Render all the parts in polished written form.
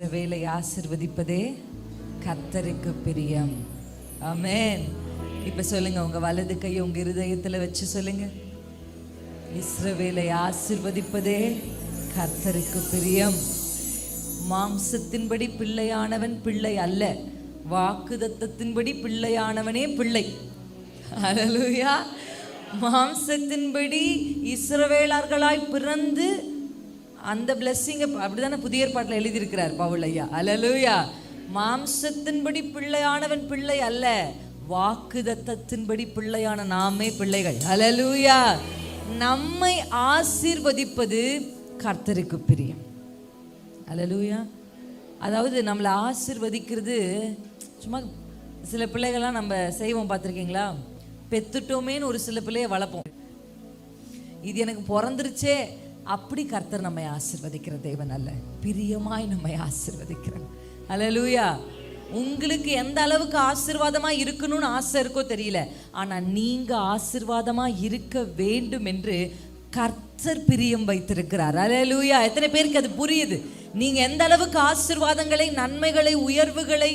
இஸ்ரவேலை ஆசீர்வதிப்பதே கர்த்தருக்கு பிரியம். ஆமென். இப்ப சொல்லுங்க, உங்க வலது கையை உங்க இருதயத்துல வச்சு சொல்லுங்க, இஸ்ரவேலை ஆசீர்வதிப்பதே கர்த்தருக்கு பிரியம். மாம்சத்தின்படி பிள்ளையானவன் பிள்ளை அல்ல, வாக்குதத்தத்தின்படி பிள்ளையானவனே பிள்ளை. அல்லேலூயா. மாம்சத்தின்படி இஸ்ரவேலர்களாய் பிறந்து அந்த பிளெஸிங்கை அப்படிதானே புதிய ஏற்பாட்டில் எழுதியிருக்கிறார் பவுல் ஐயா. அல்லேலூயா. மாம்சத்தின்படி பிள்ளையானவன் பிள்ளை அல்ல, வாக்குதத்தத்தின்படி பிள்ளையான நாமே பிள்ளைகள். அல்லேலூயா. நம்மை ஆசீர்வதிப்பது கர்த்தருக்கு பிரியம். அல்லேலூயா. அதாவது நம்மளை ஆசீர்வதிக்கிறது சும்மா சில பிள்ளைகள்லாம் நம்ம செய்வோம், பார்த்துருக்கீங்களா? பெத்துட்டோமேன்னு ஒரு சில பிள்ளைய வளர்ப்போம், இது எனக்கு பிறந்துருச்சே. அப்படி கர்த்தர் நம்மை ஆசீர்வதிக்கிற தேவன் அல்ல, பிரியமாய் நம்மை ஆசீர்வதிக்கிறார். அல்லேலூயா. உங்களுக்கு எந்த அளவுக்கு ஆசீர்வாதமா இருக்கணும்னு ஆசை இருக்கோ தெரியல, ஆனா நீங்க ஆசீர்வாதமா இருக்க வேண்டும் என்று கர்த்தர் பிரியம் வைத்திருக்கிறார். அல்லேலூயா. எத்தனை பேருக்கு அது புரியுது? நீங்க எந்த அளவுக்கு ஆசீர்வாதங்களை, நன்மைகளை, உயர்வுகளை,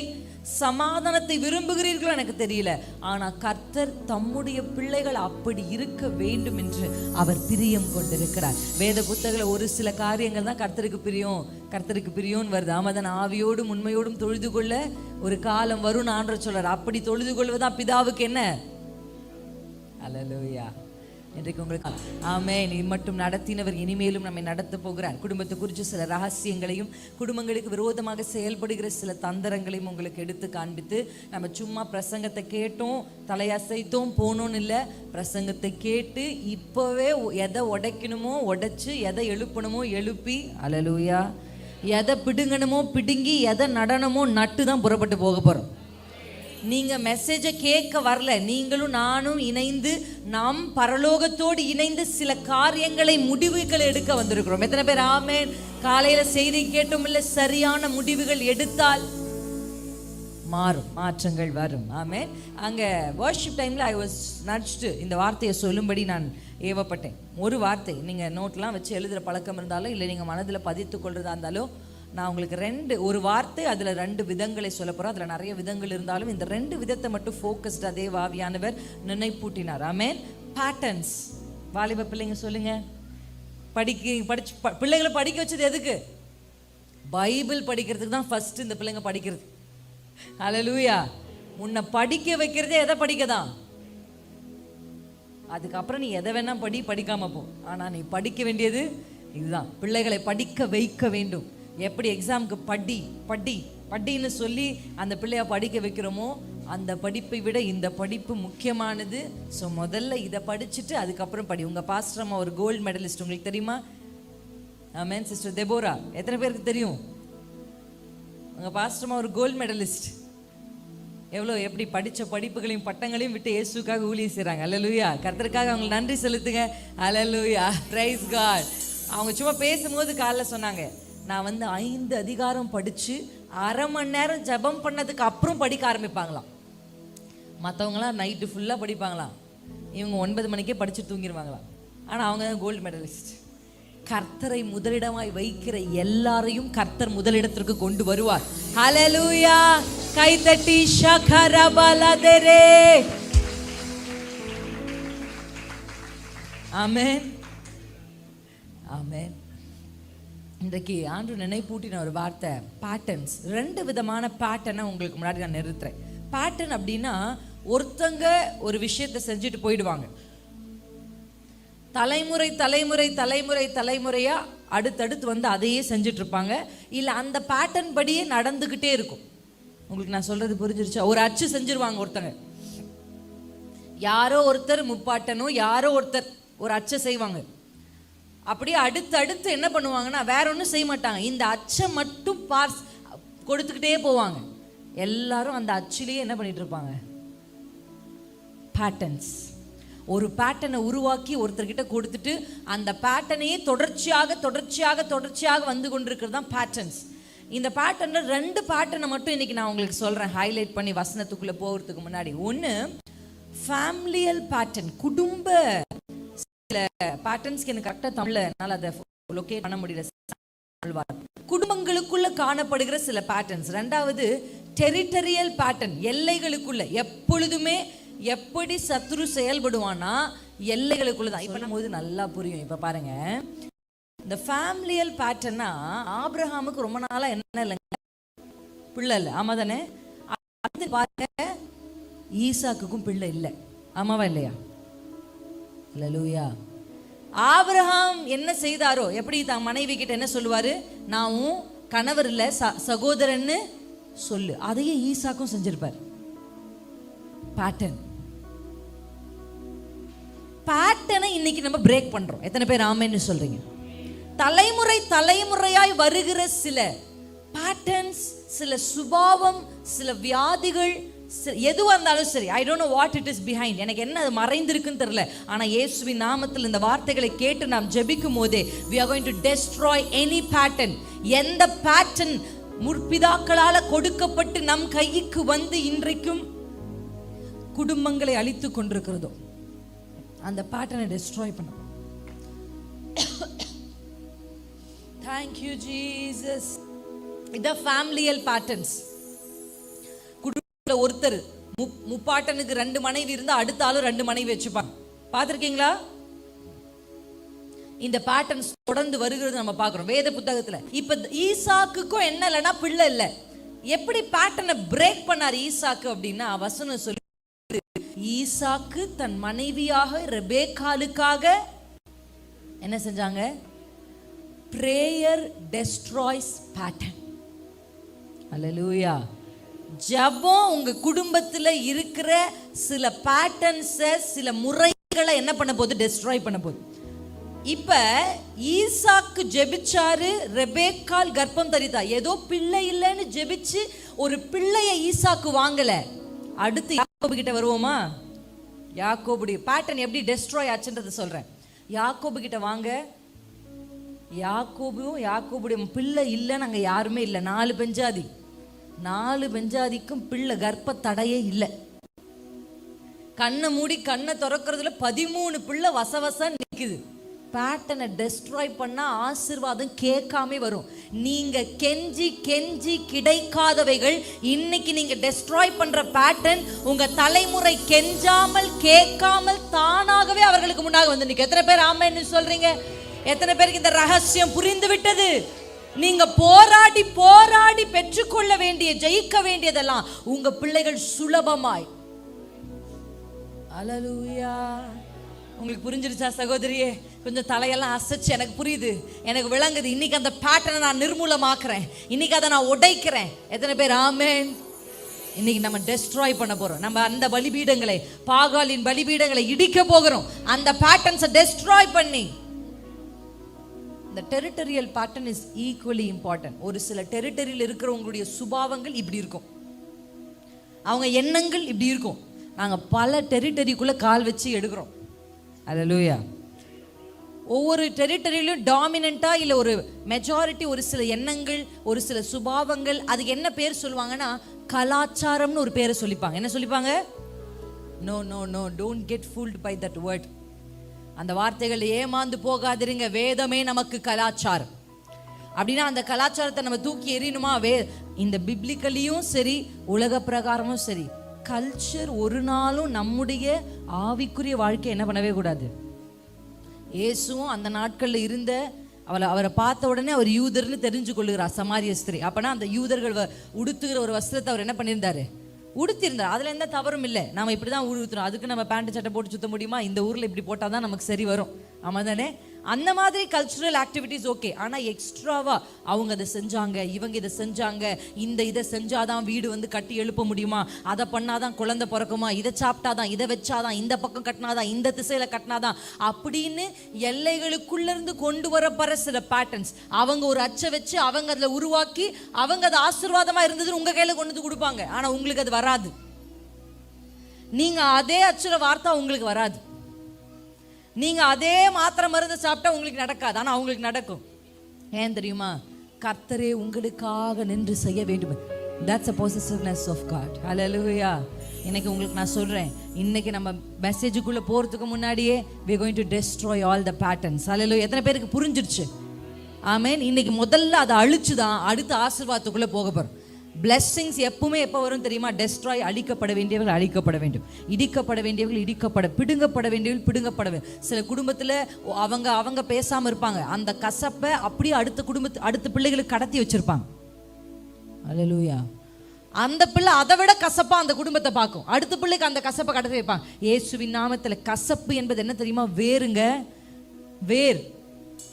சமாதானத்தை விரும்புகிறீர்களோ எனக்கு தெரியல, ஆனா கர்த்தர் தம்முடைய பிள்ளைகள் அப்படி இருக்க வேண்டும் என்று அவர் பிரியம் கொண்டிருக்கிறார். வேத புத்தகத்துல ஒரு சில காரியங்கள் தான் கர்த்தருக்கு பிரியம் வருது. ஆமாதான். ஆவியோடும் உண்மையோடும் தொழுது கொள்ள ஒரு காலம் வரும் ஆண்டவர் சொல்றார். அப்படி தொழுது கொள்வதுதான் பிதாவுக்கு என்ன? அல்லேலூயா. இன்றைக்கு உங்களுக்கு ஆமென். இது மட்டும் நடத்தினவர் இனிமேலும் நம்மை நடத்த போகிறார். குடும்பத்தை குறித்து சில ரகசியங்களையும், குடும்பங்களுக்கு விரோதமாக செயல்படுகிற சில தந்திரங்களையும் உங்களுக்கு எடுத்து காண்பித்து, நம்ம சும்மா பிரசங்கத்தை கேட்டோம், தலையசைத்தோம், போனோன்னு இல்லை. பிரசங்கத்தை கேட்டு இப்போவே எதை உடைக்கணுமோ உடைச்சு, எதை எழுப்பணுமோ எழுப்பி, அல்லேலூயா, எதை பிடுங்கணுமோ பிடுங்கி, எதை நடனமோ நட்டு தான் புறப்பட்டு போக போகிறோம். நீங்க மெசேஜை கேட்க வரல, நீங்களும் நானும் இணைந்து நாம் பரலோகத்தோடு இணைந்து சில காரியங்களை, முடிவுகளை எடுக்க வந்திருக்கிறோம். எத்தனை பேர் ஆமென்? காலையில செய்தி கேட்டும் இல்லை, சரியான முடிவுகள் எடுத்தால் மாறும், மாற்றங்கள் வரும். ஆமென். அங்க வர்ஷிப் டைம்ல ஐ வாஸ் நட்ச்டு, இந்த வார்த்தையை சொல்லும்படி நான் ஏவப்பட்டேன். ஒரு வார்த்தை, நீங்க நோட்லாம் வச்சு எழுதுற பழக்கம் இருந்தாலும் இல்லை, நீங்க மனதில் பதித்து கொள்றதா இருந்தாலும், நான் உங்களுக்கு ஒரு வார்த்தை, அதில் 2 விதங்களை சொல்ல போகிறோம். அதில் நிறைய விதங்கள் இருந்தாலும் இந்த 2 விதத்தை மட்டும் ஃபோக்கஸ்டாக தேவ ஆவியானவர் நினைப்பூட்டினார். ஆமென். பேட்டர்ன்ஸ். வாலிப பிள்ளைங்க சொல்லுங்க, படிச்சு பிள்ளைங்களை படிக்க வச்சது எதுக்கு? பைபிள் படிக்கிறதுக்கு தான் ஃபர்ஸ்ட் இந்த பிள்ளைங்க படிக்கிறது. அல்லேலூயா. உன்னை படிக்க வைக்கிறதே எதை படிக்க தான். அதுக்கப்புறம் நீ எதை வேணா படிக்காம போ, ஆனால் நீ படிக்க வேண்டியது இதுதான். பிள்ளைகளை படிக்க வைக்க வேண்டும். எப்படி எக்ஸாமுக்கு படின்னு சொல்லி அந்த பிள்ளைய படிக்க வைக்கிறோமோ, அந்த படிப்பை விட இந்த படிப்பு முக்கியமானது. ஸோ முதல்ல இதை படிச்சுட்டு அதுக்கப்புறம் படி. உங்கள் பாஸ்டர் அம்மா ஒரு கோல்டு மெடலிஸ்ட், உங்களுக்கு தெரியுமா? ஆமென். சிஸ்டர் தெபோரா, எத்தனை பேருக்கு தெரியும்? உங்கள் பாஸ்டர் அம்மா ஒரு கோல்டு மெடலிஸ்ட். எப்படி படித்த படிப்புகளையும் பட்டங்களையும் விட்டு இயேசுக்காக ஊழியம் செய்கிறாங்க. அல்லேலூயா. கர்த்தருக்காக அவங்களுக்கு நன்றி செலுத்துங்க. அல்லேலூயா. Praise God. அவங்க சும்மா பேசும்போது காலைல சொன்னாங்க, நான் 5 அதிகாரம் படித்து 1/2 மணி நேரம் ஜெபம் பண்ணதுக்கு அப்புறம் படிக்க ஆரம்பிப்பாங்களாம். மற்றவங்களாம் நைட்டு ஃபுல்லாக படிப்பாங்களாம், இவங்க 9 மணிக்கே படித்து தூங்கிடுவாங்களாம். ஆனால் அவங்க தான் கோல்டு மெடலிஸ்ட். கர்த்தரை முதலிடமாய் வைக்கிற எல்லாரையும் கர்த்தர் முதலிடத்திற்கு கொண்டு வருவார். ஹல்லேலூயா. கைதட்டி ஷகரபலதரே. ஆமென். ஆமென். இன்றைக்கு ஆண்டவர் நினைப்பூட்டின ஒரு வார்த்தை, பேட்டர்ன்ஸ். 2 விதமான பேட்டர்னை உங்களுக்கு முன்னாடி நான் நிறுத்துறேன். பேட்டர்ன் அப்படின்னா, ஒருத்தங்க ஒரு விஷயத்தை செஞ்சுட்டு போயிடுவாங்க, தலைமுறையா அடுத்தடுத்து அதையே செஞ்சுட்டு இருப்பாங்க. இல்லை அந்த பேட்டர்ன் படியே நடந்துக்கிட்டே இருக்கும். உங்களுக்கு நான் சொல்றது புரிஞ்சிருச்சா? ஒரு அச்சு செஞ்சிருவாங்க ஒருத்தங்க, யாரோ ஒருத்தர் முப்பாட்டனோ யாரோ ஒருத்தர் ஒரு அச்சை செய்வாங்க. அப்படியே அடுத்து என்ன பண்ணுவாங்கன்னா, வேற ஒன்றும் செய்ய மாட்டாங்க, இந்த அச்சை மட்டும் கொடுத்துக்கிட்டே போவாங்க. எல்லாரும் அந்த அச்சிலேயே என்ன பண்ணிட்டு இருப்பாங்க? பேட்டர்ன்ஸ். ஒரு பேட்டர்னை உருவாக்கி ஒருத்தர்கிட்ட கொடுத்துட்டு அந்த பேட்டர்னையே தொடர்ச்சியாக வந்து கொண்டிருக்கிறது தான் பேட்டர்ன்ஸ். இந்த பேட்டர்ன்ல 2 பேட்டர்னை மட்டும் இன்னைக்கு நான் உங்களுக்கு சொல்றேன், ஹைலைட் பண்ணி வசனத்துக்குள்ள போகிறதுக்கு முன்னாடி. ஒன்று ஃபேமிலியல் பேட்டர்ன், குடும்ப. சில பேட்டர்ன்ஸ்க்கு எனக்கு கரெக்டாக தமிழ்ல என்னால் அதை லொக்கேட் பண்ண முடியல. குடும்பங்களுக்குள்ள காணப்படுகிற சில பேட்டர்ன்ஸ். ரெண்டாவது டெரிட்டரியல் பேட்டர்ன், எல்லைகளுக்குள்ள. எப்பொழுதுமே எப்படி சத்துரு செயல்படுவானா எல்லைகளுக்குள்ள தான். இப்ப நம்ம நல்லா புரியும். இப்ப பாருங்க, இந்த ஃபேமிலியல் பேட்டர்னா ஆபிரகாமுக்கு ரொம்ப நாளா என்ன இல்லைங்க, பிள்ளை இல்லை. ஆமா தானே? அது பாருங்க, ஈசாக்குக்கும் பிள்ளை இல்லை. ஆமாவா இல்லையா? அல்லேலூயா. ஆபிரகாம் என்ன செய்தாரோ, எப்படி தான் மனைவி கிட்ட என்ன சொல்லுவாரு, நான் கணவர் இல்ல சகோதரன்னு சொல்லு, அதையே ஈசாக்கும் செஞ்சிருப்பார். பேட்டர்னை இன்னைக்கு நம்ம பிரேக் பண்றோம். எத்தனை பேர் ஆமென்னு சொல்றீங்க? தலைமுறை தலைமுறையாய் வருகிற சில பேட்டர்ன்ஸ், சில சுபாவம், சில வியாதிகள், எதுவாக இருந்தாலும் சரி, I don't know what it is behind, எனக்கு என்ன அது மறைந்திருக்குன்னு தெரியல. ஆனால் இயேசுவின் நாமத்தில் இந்த வார்த்தைகளை கேட்டு நாம் ஜெபிக்கும் போதே we are going to destroy any pattern. எந்த பேட்டர்ன் முற்பிதாக்களால கொடுக்கப்பட்டு நம் கைக்கு வந்து இன்றைக்கும் குடும்பங்களை அழித்து கொண்டிருக்கிறதோ அந்த பேட்டர்னை டெஸ்ட்ராய் பண்ண. Thank you Jesus. இத ஃபேமிலியல் பேட்டர்ன்ஸ். குடும்பத்துல ஒருத்தர் முப்பாட்டனுக்கு 2 மனைவி இருந்தா அடுத்த ஆளு 2 மனைவி வச்சுப்பாங்க. பார்த்திருக்கீங்களா? இந்த பேட்டர்ன்ஸ் தொடர்ந்து வருகிறது நம்ம பார்க்கிறோம் வேத புத்தகத்துல. இப்ப ஈசாக்குக்கும் என்ன இல்லைன்னா பிள்ளை இல்லை. எப்படி பேட்டர்னை பிரேக் பண்ணார் ஈசாக்கு அப்படின்னா, வசனம் சொல்லி ஈசாக்கு தன் மனைவியாக ரெபேக்காளுக்காக என்ன செஞ்சாங்க? prayer destroys pattern. அல்லேலூயா. ஜெபம் உங்க குடும்பத்துல இருக்கிற சில பேட்டர்ன்ஸை, சில முறைகளை என்ன பண்ண போகுது? டெஸ்ட்ராய் பண்ண போகுது. இப்ப ஈசாக்கு ஜெபிச்சாரு, ரெபேக்காள் கர்ப்பம் தரித்தா. ஏதோ பிள்ளை இல்லைன்னு ஜெபிச்சு ஒரு பிள்ளைய ஈசாக்கு வாங்கல. அடுத்து யாக்கோபு கிட்ட வருவோமா? யாக்கோபுடைய பேட்டர்ன் எப்படி டெஸ்ட்ராய் ஆச்சுன்றதை சொல்றேன். யாக்கோபு கிட்ட வாங்க. யாக்கோபுடைய பிள்ளை இல்லை, நாங்க யாருமே இல்லை. 4 பெஞ்சாதி, 4 பெஞ்சாதிக்கும் பிள்ளை கர்ப்ப தடையே இல்லை. கண்ணை மூடி கண்ணை திறக்கிறதுல 13 பிள்ளை வசவச நிக்குது. பேட்டர்னை டெஸ்ட்ராய் பண்ணா ஆசீர்வாதம் கேட்காம வரும். நீங்க கெஞ்சி கெஞ்சி கிடைக்காதவைகள் இன்னைக்கு நீங்க டெஸ்ட்ராய் பண்ற பேட்டர்ன் உங்க தலைமுறை கெஞ்சாமல் கேட்காமல் தானாகவே அவர்களுக்கு முன்னாக வந்து நிற்கும். எத்தனை பேர் ஆமென்னு சொல்றீங்க? எத்தனை பேருக்கு இந்த ரகசியம் புரிந்து விட்டது? நீங்க போராடி போராடி பெற்றுக்கொள்ள வேண்டிய, ஜெயிக்க வேண்டியதெல்லாம் உங்க பிள்ளைகள் சுலபமாய். அல்லேலூயா. உங்களுக்கு புரிஞ்சிருச்சா சகோதரியே? கொஞ்சம் தலையெல்லாம் அசைச்சு, எனக்கு புரியுது, எனக்கு விளங்குது. இன்னைக்கு அந்த பேட்டர்னை நான் நிர்மூலமாக்குறேன், இன்னைக்கு அதை நான் உடைக்கிறேன். எத்தனை பேர் ஆமென்? இன்னைக்கு நம்ம டெஸ்ட்ராய் பண்ண போறோம். நம்ம அந்த பலிபீடங்களை, பாகாலின் பலிபீடங்களை இடிக்க போகிறோம். அந்த பேட்டர்ன்ஸை டெஸ்ட்ராய் பண்ணி. The territorial pattern is equally important. ஒரு சில டெரிட்டரியில் இருக்கிறவங்களுடைய சுபாவங்கள் இப்படி இருக்கும், அவங்க எண்ணங்கள் இப்படி இருக்கும். நாங்கள் பல டெரிட்டரிக்குள்ள கால் வச்சு எடுக்கிறோம். அல்லேலூயா. ஒவ்வொரு டெரிட்டரியிலும் டாமினண்டா இல்லை ஒரு மெஜாரிட்டி ஒரு சில எண்ணங்கள், ஒரு சில சுபாவங்கள், அதுக்கு என்ன பேர் சொல்லுவாங்கன்னா கலாச்சாரம்னு ஒரு பேரை சொல்லிப்பாங்க. என்ன சொல்லிப்பாங்க? No no no, don't get fooled by that word. அந்த வார்த்தைகள் ஏமாந்து போகாதிருங்க. வேதமே நமக்கு கலாச்சாரம். அப்படின்னா அந்த கலாச்சாரத்தை நம்ம தூக்கி எறியணுமா? இந்த பிப்ளிக்கலியும் சரி, உலக பிரகாரமும் சரி, கல்ச்சர் ஒரு நாளும் நம்முடைய ஆவிக்குரிய வாழ்க்கை என்ன பண்ணவே கூடாது. இயேசுவும் அந்த நாட்கள்ல இருந்த அவரை பார்த்த உடனே அவர் யூதர்னு தெரிஞ்சு கொள்ளுகிறார் சமாரிய ஸ்திரீ. அப்பனா அந்த யூதர்கள் உடுத்துகிற ஒரு வஸ்திரத்தை அவர் என்ன பண்ணியிருந்தாரு? உடுத்திருந்தார். அதுல எந்த தவறும் இல்லை. நாம இப்படிதான் உடுத்துறோம், அதுக்கு நம்ம பேண்ட் சட்டை போட்டு சுத்த முடியுமா? இந்த ஊர்ல இப்படி போட்டாதான் நமக்கு சரி வரும். ஆமா தானே? அந்த மாதிரி கல்ச்சுரல் ஆக்டிவிட்டிஸ் ஓகே. ஆனா எக்ஸ்ட்ராவா அவங்க அதை செஞ்சாங்க, இவங்க இதை செஞ்சாங்க, இதை செஞ்சாதான் வீடு வந்து கட்டி எழுப்ப முடியுமா, அதை பண்ணாதான் குழந்தை பிறக்குமா, இதை சாப்பிட்டாதான், இதை வச்சாதான், இந்த பக்கம் கட்டினாதான், இந்த திசையில கட்டினாதான் அப்படின்னு எல்லைகளுக்குள்ள இருந்து கொண்டு வரப்படுற சில பேட்டர்ன்ஸ். அவங்க ஒரு அச்சை வச்சு அவங்க அதுல உருவாக்கி அவங்க அது ஆசீர்வாதமா இருந்ததுன்னு உங்க கையில கொண்டு வந்து கொடுப்பாங்க. ஆனா உங்களுக்கு அது வராது. நீங்க அதே அச்சுற வார்த்தை உங்களுக்கு வராது. நீங்க அதே மாத்திரை மருந்து சாப்பிட்டா உங்களுக்கு நடக்காது, ஆனா அவங்களுக்கு நடக்கும். ஏன் தெரியுமா? கர்த்தரே உங்களுக்காக நின்று செய்ய வேண்டும். That's a possessiveness of God. Hallelujah. இன்னைக்கு உங்களுக்கு நான் சொல்றேன், இன்னைக்கு நம்ம மெசேஜுக்குள்ள போறதுக்கு முன்னாடியே we are going to destroy all the patterns. Hallelujah. எத்தனை பேருக்கு புரிஞ்சிருச்சு? ஆமென். இன்னைக்கு முதல்ல அதை அழிச்சுதான் அடுத்த ஆசீர்வாதத்துக்குள்ள போக போறோம். பிளெஸ்ஸிங்ஸ் எப்பவுமே எப்போ வரும் தெரியுமா? டெஸ்ட்ராய், அழிக்கப்பட வேண்டியவர்கள் அழிக்கப்பட வேண்டும், இடிக்கப்பட வேண்டியவர்கள் இடிக்கப்பட, பிடுங்கப்பட வேண்டியவர்கள் பிடுங்கப்பட வேண்டும். சில குடும்பத்தில் அவங்க பேசாமல் இருப்பாங்க, அந்த கசப்பை அப்படியே அடுத்த பிள்ளைகளுக்கு கடத்தி வச்சிருப்பாங்க. அல்லேலூயா. அந்த பிள்ளை அதை விட கசப்பா அந்த குடும்பத்தை பார்க்கும், அடுத்த பிள்ளைக்கு அந்த கசப்பை கடத்தி வைப்பாங்க. இயேசுவின் நாமத்தில் கசப்பு என்பது என்ன தெரியுமா? வேறுங்க, வேர்.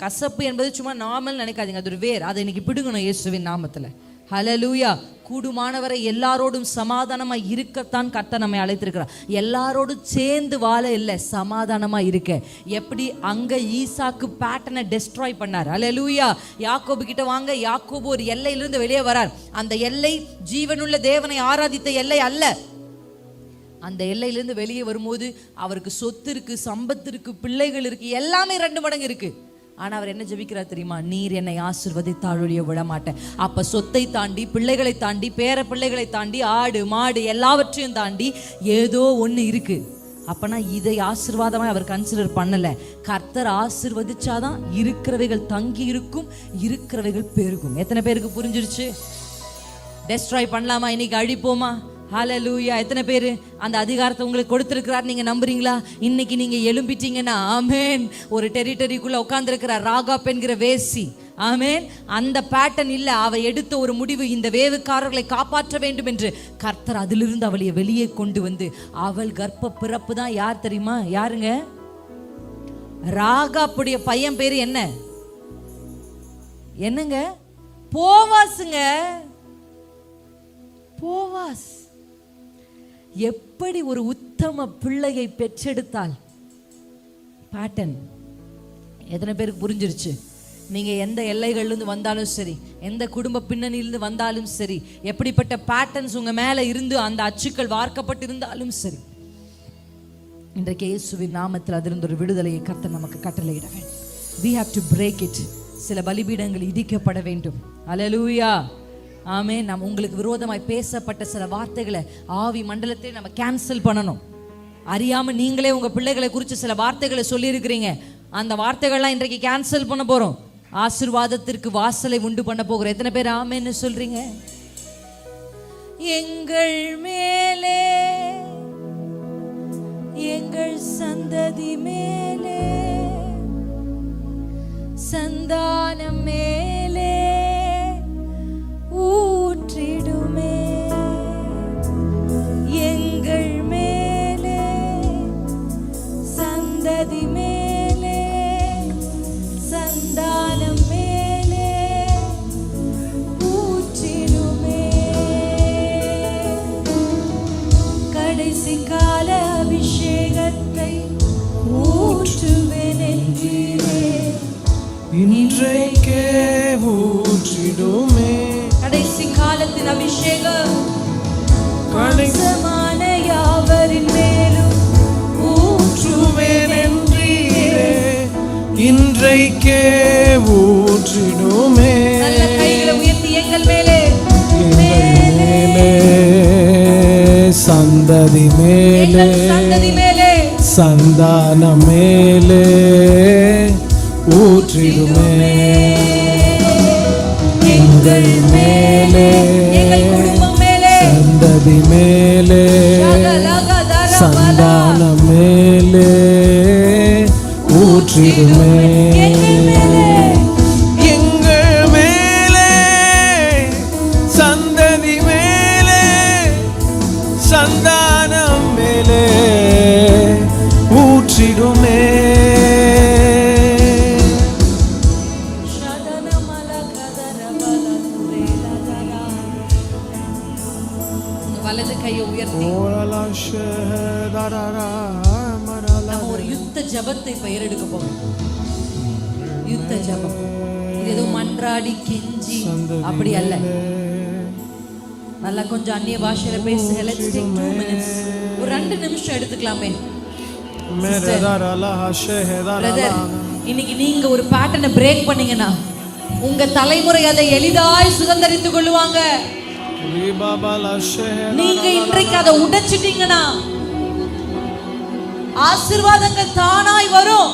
கசப்பு என்பது சும்மா நார்மல் நினைக்காதீங்க, அது ஒரு வேர். அதை இன்னைக்கு பிடுங்கணும் இயேசுவின் நாமத்தில். ஹல்லேலூயா. கூடுமானவரை எல்லாரோடும் சமாதானமா இருக்கத்தான் கர்த்தர் நம்மை அழைத்திருக்கிறார். எல்லாரோடும் சேர்ந்து வாழ இல்லை, சமாதானமா இருக்க. எப்படி அங்க ஈசாக்கு பேட்டனை டெஸ்ட்ராய் பண்ணார். ஹல்லேலூயா. யாக்கோபு கிட்ட வாங்க, யாக்கோபு ஒரு எல்லையிலிருந்து வெளியே வரார். அந்த எல்லை ஜீவனுள்ள தேவனை ஆராதித்த எல்லை அல்ல. அந்த எல்லையிலிருந்து வெளியே வரும்போது அவருக்கு சொத்து இருக்கு, சம்பத்து இருக்கு, பிள்ளைகள் இருக்கு, எல்லாமே 2 மடங்கு இருக்கு. ஆனால் அவர் என்ன ஜெபிக்கிறார் தெரியுமா? நீர் என்னை ஆசீர்வதித்தாலொழிய விட மாட்டேன். அப்போ சொத்தை தாண்டி, பிள்ளைகளை தாண்டி, பேர பிள்ளைகளை தாண்டி, ஆடு மாடு எல்லாவற்றையும் தாண்டி ஏதோ ஒன்று இருக்கு. அப்பனா இதை ஆசீர்வாதமாக அவர் கன்சிடர் பண்ணலை. கர்த்தர் ஆசீர்வதிச்சாதான் இருக்கிறவைகள் தங்கி இருக்கும், இருக்கிறவைகள் பெருகும். எத்தனை பேருக்கு புரிஞ்சிருச்சு? டெஸ்ட்ராய் பண்ணலாமா? இன்னைக்கு அழிப்போமா? ஹல்லேலூயா. எத்தனை பேர் அந்த அதிகாரத்தை உங்களுக்கு கொடுத்திருக்கிறார்? நீங்க நம்புறீங்களா? இன்னைக்கு நீங்க எழும்பிட்டீங்கன்னா ஆமென். ஒரு டெரிட்டரிக்குள்ள உட்கார்ந்திருக்கிறார் ராகாப் என்கிற வேசி. ஆமென். அந்த பேட்டர்ன் இல்ல, அவ எடுத்த ஒரு முடிவு, இந்த வேவுக்காரர்களை காப்பாற்ற வேண்டும் என்று. கர்த்தர் அதிலிருந்து அவளை வெளியே கொண்டு வந்து, அவள் கர்ப்ப பிறப்பு தான் யார் தெரியுமா? யாருங்க? ராகாப்புடைய பையன் பேரு என்னங்க? போவாசுங்க. போவாஸ். எப்படி ஒரு உத்தம பிள்ளையை பெற்றெடுத்தால் பேட்டர்ன். எத்தனை பேருக்கு புரிஞ்சிருச்சு? நீங்க எந்த எல்லைகள்லேருந்து வந்தாலும் சரி, எந்த குடும்ப பின்னணியிலிருந்து வந்தாலும் சரி, எப்படிப்பட்ட பேட்டர்ன்ஸ் உங்க மேல இருந்து அந்த அச்சுக்கள் வார்க்கப்பட்டிருந்தாலும் சரி, இன்றைக்கு இயேசுவின் நாமத்தில் அதிலிருந்து ஒரு விடுதலையை கர்த்தர் நமக்கு கட்டளையிட வேண்டும். we have to break it. சில பலிபீடங்கள் இடிக்கப்பட வேண்டும். அல்லேலூயா. ஆமே. நம்ம உங்களுக்கு விரோதமாய் பேசப்பட்ட சில வார்த்தைகளை ஆவி மண்டலத்தை நம்ம கேன்சல் பண்ணணும். அறியாம நீங்களே உங்க பிள்ளைகளை குறித்து சில வார்த்தைகளை சொல்லி இருக்கிறீங்க. அந்த வார்த்தைகள்லாம் இன்றைக்கு கேன்சல் பண்ண போறோம். ஆசீர்வாதத்திற்கு வாசலை உண்டு பண்ண போகிறோம். எத்தனை பேர் ஆமேன்னு சொல்றீங்க? எங்கள் மேலே, எங்கள் சந்ததி மேலே, சந்தானம் மேலே ஊற்றிடுமே. எங்கள் மேலே, சந்ததி மேலே, சந்தானம் மேலே ஊற்றிடுமே. கடைசி கால அபிஷேகத்தை ஊற்றுவேன் என்றீரே, இன்றைக்கே ஊற்றிடுமே. கடைசி காலத்தின் அபிஷேகம் கடைசமான யாவரின் மேலும் ஊற்றுவேன் என்றீரே, இன்றைக்கே ஊற்றிடுமே. நல்ல கைகளை உயர்த்தி எங்கள் மேலே, மேலே, சந்ததி மேலே, சந்ததி மேலே, சந்தான மேலே ஊற்றிடுமே. எங்கள் மேலே, எங்கள் குடும்பம் மேலே, சந்ததி மேலே, சந்தான மேலே ஊற்றிடுமே. எங்கள் மேலே, சந்ததி மேலே, சந்தானம் மேலே ஊற்றிடுமே. வலது கையை உயர்த்தி நம்ம ஒரு யுத்த ஜபத்தை பெயரெடுக்க போறோம். யுத்த ஜபம். இது ஏதோ மன்றாடி கெஞ்சி அப்படி அல்ல. நல்லா கொஞ்சம் அந்நிய பாஷையில பேசுங்க. Let's take 2 minutes. ஒரு 2 நிமிஷம் எடுத்துக்கலாமே. பிரதர், இன்னைக்கு நீங்க ஒரு பேட்டர்னை பிரேக் பண்ணீங்கன்னா உங்க தலைமுறை அதை எளிதாய் சுதந்தரித்துக் கொள்ளுவாங்க. நீங்க இன்றைக்கு அதை உடைச்சிட்டீங்கன்னா ஆசீர்வாதங்கள் தானாய் வரும்.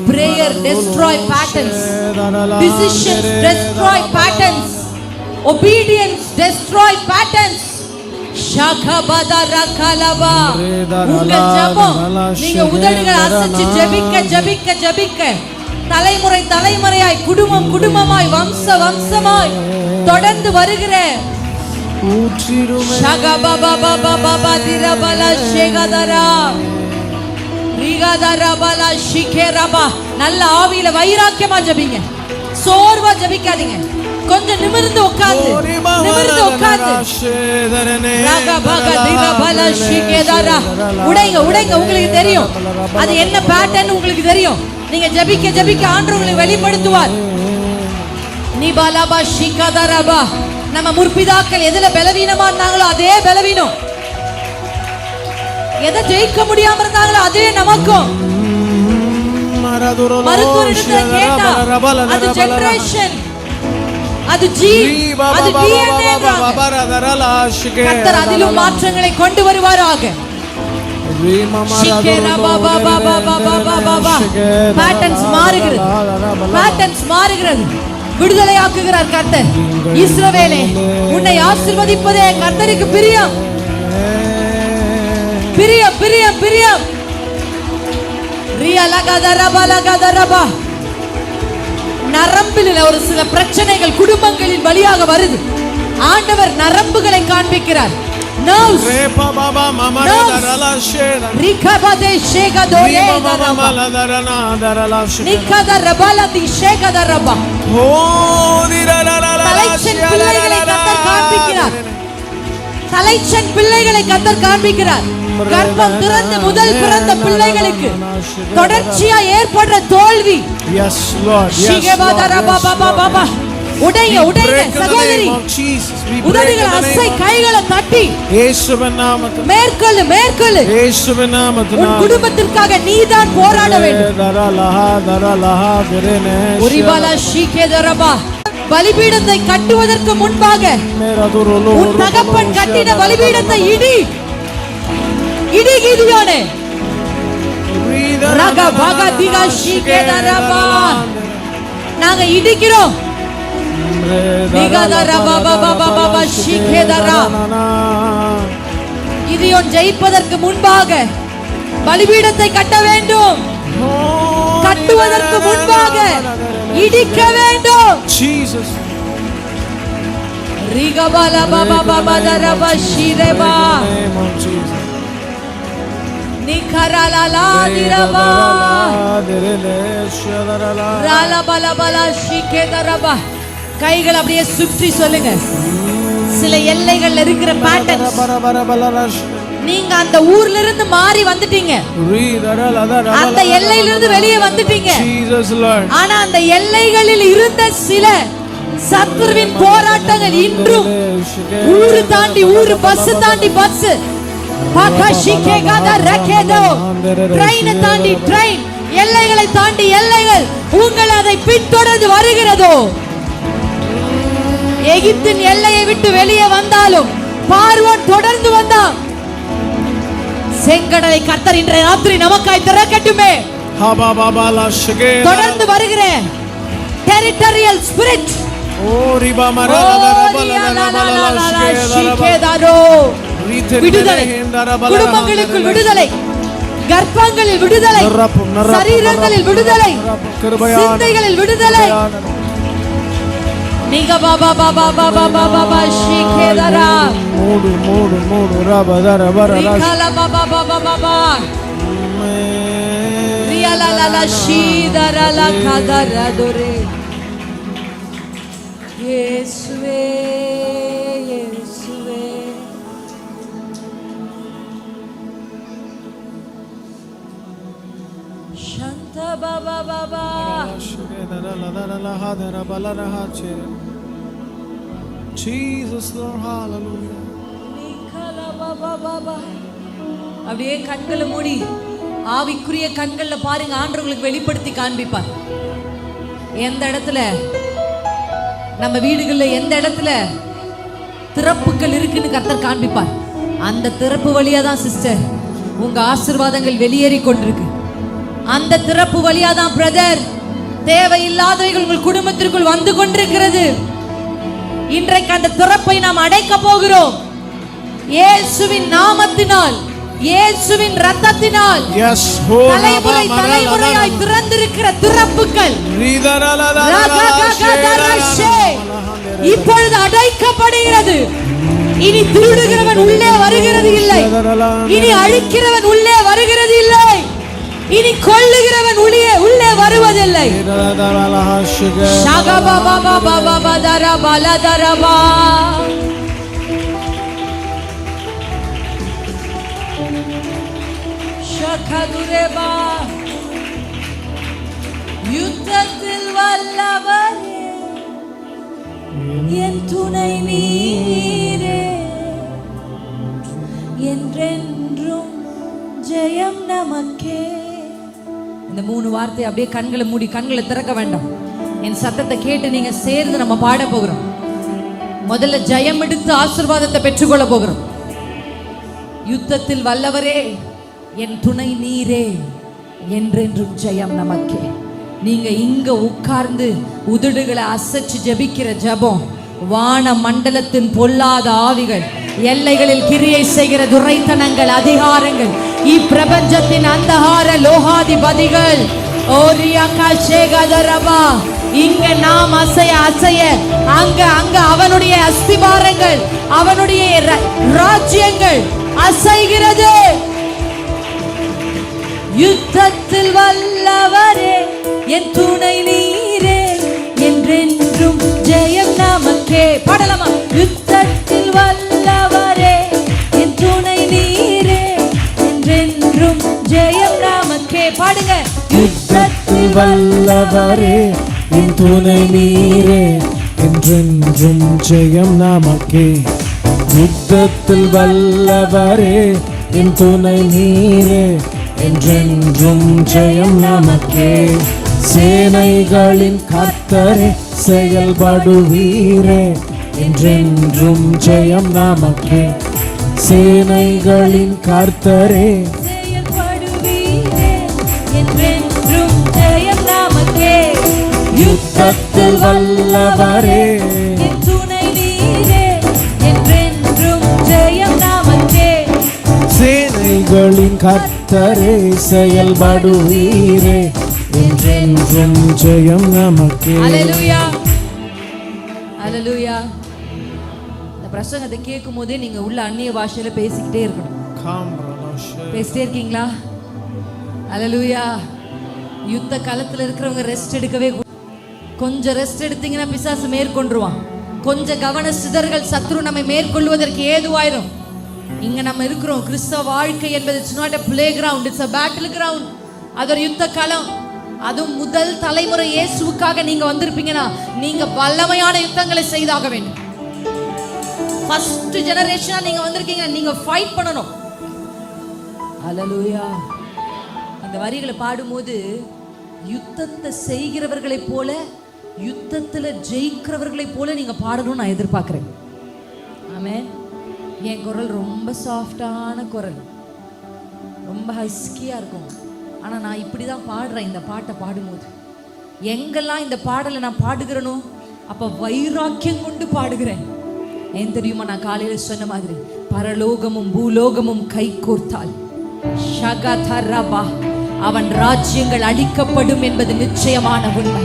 Prayer destroy patterns. Decisions destroy patterns. Obedience destroy patterns. Shakabada rakalaba. உங்கள் ஜெபம் நீங்க உதடுகள் அசைச்சு ஜெபிக்க தலைமுறை தலைமுறையாய் குடும்பம் குடும்பமாய் வம்ச வம்சமாய் தொடர்ந்து வருகிற ஷகபபபபபப திரபல ஷேகதரா ரிகதரபல ஷிகேரபா. நல்ல ஆவியில வைராக்கியமா ஜெபிங்க, சோர்வா ஜெபிக்காதீங்க. கொஞ்சம் நிமிர்ந்து உட்கார்ந்து உடைங்க. உங்களுக்கு தெரியும் அது என்ன பேட்டர்ன், உங்களுக்கு தெரியும். நீங்க ஜெபிக்க ஆண்டவர் உங்களுக்கு வெளிப்படுத்துவார். நிபாலபா ஷிகதரபா. நம்ம முற்பிதாக்கள் எதுல பலவீனமா இருந்தாங்களோ அதே பலவீனம், எதை ஜெயிக்க முடியாம இருந்தாங்களோ அதே நமக்கும். மருத்துவரிடத்துல கேட்டா அது ஜெனரேஷன், அது ஜீன், அது டிஎன்ஏ. கர்த்தர் அதிலும் மாற்றங்களை கொண்டு வருவாராக. பேட்டர்ன்ஸ் மாறுகிறது. விடுதலையாக்குகிறார் கர்த்தர். இஸ்ரவேலே, உன்னை ஆசீர்வதிப்பதே கர்த்தருக்கு பிரியம். நரம்பில் ஒரு சில பிரச்சனைகள் குடும்பங்களின் வழியாக வருது. ஆண்டவர் நரம்புகளை காண்பிக்கிறார். தலைச்சன் பிள்ளைகளை கர்த்தர் காண்பிக்கிறார். கர்ப்பம் திறந்த முதல் பிறந்த பிள்ளைகளுக்கு தொடர்ச்சியா ஏற்படுற தோல்வி. உடைய சகோதரி, உதடுகள் அசை, கைகளை தட்டி மேற்கொள்ளு. உன் குடும்பத்திற்காக நீதான் போராட வேண்டும். பலிபீடத்தை கட்டுவதற்கு முன்பாக உன் தகப்பன் கட்டின பலிபீடத்தை இடி கிதியோனே. நாங்க இடிக்கிறோம். கிதியோன் ஜெயிப்பதற்கு முன்பாக பலிபீடத்தை கட்ட வேண்டும். கட்டுவதற்கு முன்பாக இடிக்க வேண்டும். கைகள் அப்படியே சுற்றி சொல்லுங்க. சில எல்லைகள்ல இருக்கிற பேட்டர்ன்ஸ், நீங்க அந்த ஊர்ல இருந்து மாறி வந்துட்டீங்க, அந்த எல்லையிலிருந்து வெளியே வந்துட்டீங்க. ஆனா அந்த எல்லைகளில் இருந்த சில சத்துருவின் போராட்டங்கள் இன்றும் ஊரு தாண்டி ஊரு, பஸ் தாண்டி பஸ், தாண்டி ட்ரெயின், எல்லைகளை தாண்டி எல்லைகள் உங்கள் அதை பின்தொடர்ந்து வருகிறதோ. எகிப்தின் எல்லையை விட்டு வெளியே வந்தாலும் பார்வோன் தொடர்ந்து வந்தான். செங்கடலை கர்த்தர் இன்றைய ராத்திரி நமக்காய் திறக்கட்டுமே. தொடர்ந்து வருகிற டெரிட்டரியல் ஸ்பிரிட், விடுதலை, குடும்பங்களுக்குள் விடுதலை, கர்ப்பங்களில் விடுதலை, சரீரங்களில் விடுதலை, சிந்தைகளில் விடுதலை. நீங்க பாபா பாபா பாபா பாபா பாபா ஷிகேதரா மூடு ரபதர பரல பாபா பாபா பாபா ரியலலல ஷீதரல கதரதுரே. இயேசுவே இயேசுவே, சாந்த Baba Baba Jesus Lord, hallelujah. அப்படியே கண்களை மூடி ஆவிக்குரிய கண்கள்ல பாருங்க. ஆண்டவர்களுக்கு வெளிப்படுத்தி காண்பிப்பார். எந்த இடத்துல நம்ம வீடுகள்ல எந்த இடத்துல திறப்புகள் இருக்குன்னு கர்த்தர் காண்பிப்பார். அந்த திறப்பு வழியா தான் சிஸ்டர் உங்க ஆசீர்வாதங்கள் வெளியேறி கொண்டிருக்கு. அந்த திறப்பு வழியா தான் பிரதர் தேவையில்லாதவைகள் உங்கள் குடும்பத்திற்குள் வந்து கொண்டிருக்கிறது. இன்றைக்கு அந்த திறப்பை நாம் அடைக்க போகிறோம். இயேசுவின் நாமத்தினால், இயேசுவின் இரத்தத்தினால் தலைமுறை தலைமுறையாய் திறந்திருக்கிற திறப்புகள் இப்பொழுது அடைக்கப்படுகிறது. இனி திருடுகிறவன் உள்ளே வருகிறது இல்லை, இனி அழிக்கிறவன் உள்ளே வருகிறது இல்லை, இனி கொல்லுகிறவன் உள்ளே வருவதில்லை. யுத்தத்தில் வல்லவரே என் துணை நீரே, என்றென்றும் ஜெயம் நமக்கே. இந்த 3 வார்த்தை அப்படியே கண்களை மூடி, கண்களை திறக்க வேண்டாம். என் சத்தத்தை கேட்டு நீங்க சேர்ந்து நம்ம பாட போகிறோம். முதல்ல ஜெயம் எடுத்து ஆசீர்வாதத்தை பெற்றுக்கொள்ள போகிறோம். யுத்தத்தில் வல்லவரே என் துணை நீரே, என்றென்றும் ஜெயம் நமக்கே. நீங்க இங்க உட்கார்ந்து உதடுகளை அசைச்சு ஜெபிக்கிற ஜெபம் வான மண்டலத்தின் பொல்லாத ஆவிகள், எல்லைகளில் கிரியை செய்கிற துரைத்தனங்கள், அதிகாரங்கள், இப்பிரபஞ்சத்தின் அந்தகார லோகாதிபதிகள் இங்க நாம் அசைய அசைய அங்க அங்க அவனுடைய அஸ்திபாரங்கள், அவனுடைய ராஜ்யங்கள் அசைகிறது. யுத்தத்தில் வல்லவரே என் துணை நீரே, என்றென்றும் ஜெயம் நமக்கே. பாடலாமா? யுத்தத்தில் வல்லவரே என் துணை நீரே, என்றென்றும் ஜெயம் நமக்கே. பாடுங்க. யுத்தத்தில் வல்லவரே என் துணை நீரே, என்றென்றும் ஜெயம் நமக்கே. யுத்தத்தில் வல்லவரே என் துணை நீரே, என்றென்றும் ஜெயம் நமக்கே. சேனைகளின் கர்த்தரே செயல்படுவீரே, என்றென்றும் ஜெயம் நமக்கே. சேனைகளின் கர்த்தரே செயல்படுவீரே, என்றென்றும் ஜெயம் நமக்கே. யுத்தத்தில் வல்லவரே என் துணை நீரே, என்றென்றும் ஜெயம் நமக்கே. சேனைகளின் கர்த்தரே செயல்படுவீரே, என்றென்றும் ஜெயம் நமக்கே. அல்லேலூயா, அல்லேலூயா. இந்த பிரசங்கத்தை கேட்கும் போதே நீங்க உள்ள அந்நிய பாஷையில பேசிக்கிட்டே இருக்கணும். பேசிட்டே இருக்கீங்களா? அல்லேலூயா. யுத்த காலத்துல இருக்கிறவங்க ரெஸ்ட் எடுக்கவே, கொஞ்சம் ரெஸ்ட் எடுத்தீங்கன்னா பிசாசு மேற்கொண்டுருவான். கொஞ்சம் கவன சிதறல் சத்ரு நம்மை மேற்கொள்வதற்கு ஏதுவாயிரும். இங்க நம்ம இருக்கிறோம். கிறிஸ்தவ வாழ்க்கை என்பது it's not a playground, it's a battle ground. அது ஒரு யுத்த களம். அதுவும் முதல் தலைமுறை இயேசுவுக்காக நீங்க வந்திருப்பீங்கன்னா நீங்க வல்லமையான யுத்தங்களை செய்தாக வேண்டும். ஃபர்ஸ்ட் ஜெனரேஷனா நீங்க வந்திருக்கீங்க, நீங்க ஃபைட் பண்ணணும். அல்லேலூயா. இந்த வரிகளை பாடும்போது யுத்தத்தை செய்கிறவர்களை போல, யுத்தத்துல ஜெயிக்கிறவர்களை போல நீங்க பாடணும்னு நான் எதிர்பார்க்கிறேன். ஆமென். என் குரல் ரொம்ப சாஃப்டான குரல், ரொம்ப ஹஸ்கியா இருக்கும். ஆனா நான் இப்படிதான் பாடுறேன். இந்த பாட்டை பாடும்போது எங்கெல்லாம் இந்த பாடலை நான் பாடுகிறேனோ அப்ப வைராக்கியம் கொண்டு பாடுகிறேன். ஏன் தெரியுமா? நான் காலையில சொன்ன மாதிரி பரலோகமும் பூலோகமும் கை கோர்த்தால் ஷகதரபா அவன் ராஜ்யங்கள் அழிக்கப்படும் என்பது நிச்சயமான உண்மை.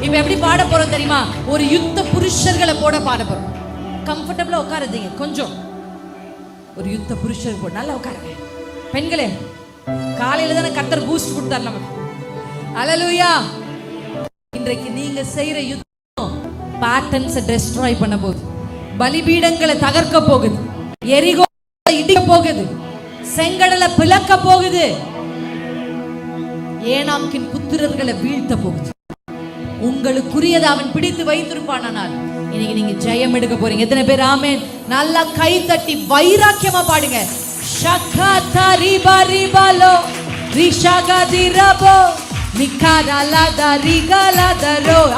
இப்ப எப்படி பாட போறோம் தெரியுமா? ஒரு யுத்த புருஷர்களை போட பாட போறோம். கம்ஃபர்டபுளா உட்காருதீங்க. கொஞ்சம் ஒரு யுத்த புருஷர் போட நல்லா உட்காருங்க. பெண்களே, காலையில தானே கர்த்தர் பூஸ்ட் கொடுத்தார் நமக்கு. அல்லேலூயா. இன்றைக்கு நீங்க செய்யற யுத்தம் பேட்டர்ன்ஸ் டெஸ்ட்ராய் பண்ண போகுது, பலிபீடங்களை தகர்க்க போகுது, எரிகோ இடிக்க போகுது, செங்கடலை பிளக்க போகுது, ஏனாம்கின் புத்திரர்களை வீழ்த்த போகுது. உங்களுக்குரியதை அவன் பிடித்து வைத்திருப்பானால் இன்னைக்கு நீங்க ஜெயம் எடுக்க போறீங்க. எத்தனை பேர் ஆமென்? நல்லா கை தட்டி வைராக்கியமா பாடுங்க. ஷகதரிபரிபலோ ரிஷகதிரபோ நிகாரலதரிகலதரோ.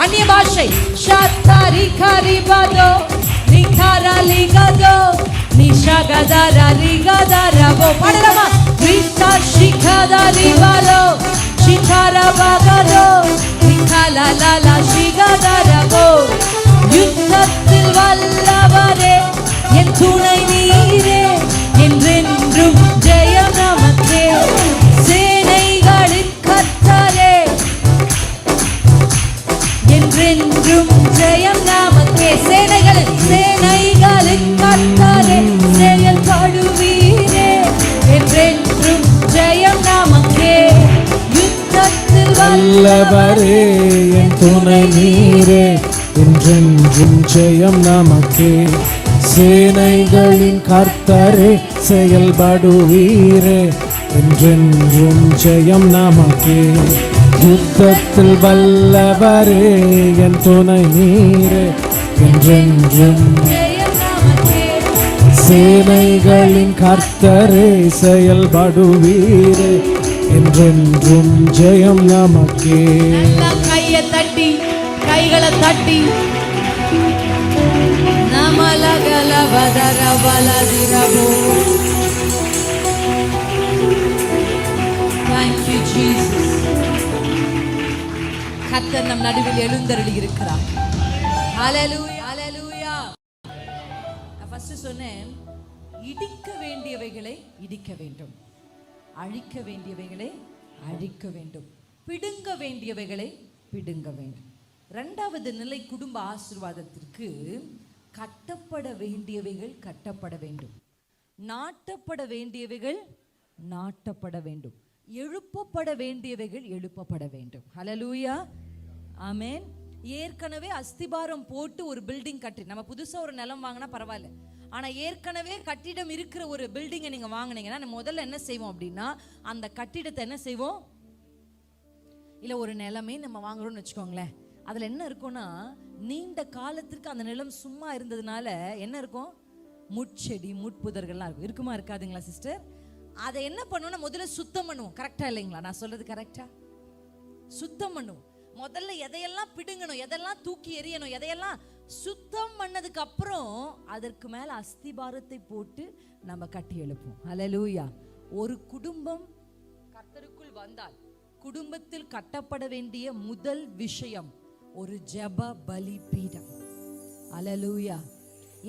அந்நிய பாஷை. ஷதரிகரிபதோ நிகாரலிகதோ நிஷகதரரிகதரபோ. பாடலாமா? Rita Shikadalivalo, Shikarabagalo, Rikalalala Shigadarago. யுத்தத்தில் வல்லவரே என் துணை நீரே, என்றென்றும் ஜெயம் நமக்கே. சேனைகளின் கர்த்தரே, என்றென்றும் ஜெயம் நமக்கே. சேனைகளின் கர்த்தரே, செயல்படுவீரே, என்றென்றும் ஜெயம் நமக்கே. யுத்தத்தில் வல்லவரே என் துணை நீரே, என்றென்றும் ஜெயம் நமக்கே. சேனைகளின் கர்த்தரே, செயல்படுவீரே, என்றென்றும் ஜெயம் நமக்கே. யுத்தத்தில் வல்லவரே என் துணை நீரே, என்றென்றும் ஜெயம் நமக்கே. சேனைகளின் கர்த்தரே, செயல்படுவீரே, என்றென்றும் ஜெயம் நமக்கே. கையை தட்டி, கைகளை தட்டி, நமலகலவதரவலதிரவோ. Thank you Jesus. கர்த்தர் நம் நடுவில் எழுந்தருளி இருக்கிறார். ஹalleluya, ஹalleluya. நான் ஃபர்ஸ்ட் சொன்னேன், இடிக்க வேண்டியவைகளை இடிக்க வேண்டும், அழிக்க வேண்டியவைகளை அழிக்க வேண்டும், பிடுங்க வேண்டியவைகளை பிடுங்க வேண்டும். இரண்டாவது நிலை குடும்ப ஆசீர்வாதத்திற்கு கட்டப்பட வேண்டியவைகள் கட்டப்பட வேண்டும், நாட்டப்பட வேண்டியவைகள் நாட்டப்பட வேண்டும், எழுப்பப்பட வேண்டியவைகள் எழுப்பப்பட வேண்டும். ஹல்லேலூயா, ஆமென். ஏற்கனவே அஸ்திபாரம் போட்டு ஒரு பில்டிங் கட்டி, நம்ம புதுசா ஒரு நிலம் வாங்கினா பரவாயில்ல, ஆனா ஏற்கனவே கட்டிடம் இருக்கிற ஒரு பில்டிங்கை நீங்க வாங்கினீங்கன்னா நம்ம முதல்ல என்ன செய்வோம் அப்படின்னா, அந்த கட்டிடத்தை என்ன செய்வோம், இல்ல ஒரு நிலமே நம்ம வாங்குறோம்னு வச்சுக்கோங்களேன், அதுல என்ன இருக்கும்னா, நீண்ட காலத்திற்கு அந்த நிலம் சும்மா இருந்ததுனால என்ன இருக்கும், முட்செடி முட்புதர்கள்லாம் இருக்கும். இருக்குமா இருக்காதுங்களா சிஸ்டர்? அதை என்ன பண்ணுவோம்னா முதல்ல சுத்தம் பண்ணுவோம். கரெக்டா இல்லைங்களா? நான் சொல்றது கரெக்டா? சுத்தம் பண்ணுவோம். முதல்ல எதையெல்லாம் பிடுங்கணும், எதெல்லாம் தூக்கி எறியணும், எதையெல்லாம் சுத்தம் பண்ணதுக்கு அப்புறம் அதற்கு மேல அஸ்திபாரத்தை போட்டு நம்ம கட்டி எழுப்போம். ஹல்லேலூயா. ஒரு குடும்பம் கர்த்தருக்குள் வந்தால் குடும்பத்தில் கட்டப்பட வேண்டிய முதல் விஷயம் ஒரு ஜெப பலிபீடம். ஹல்லேலூயா.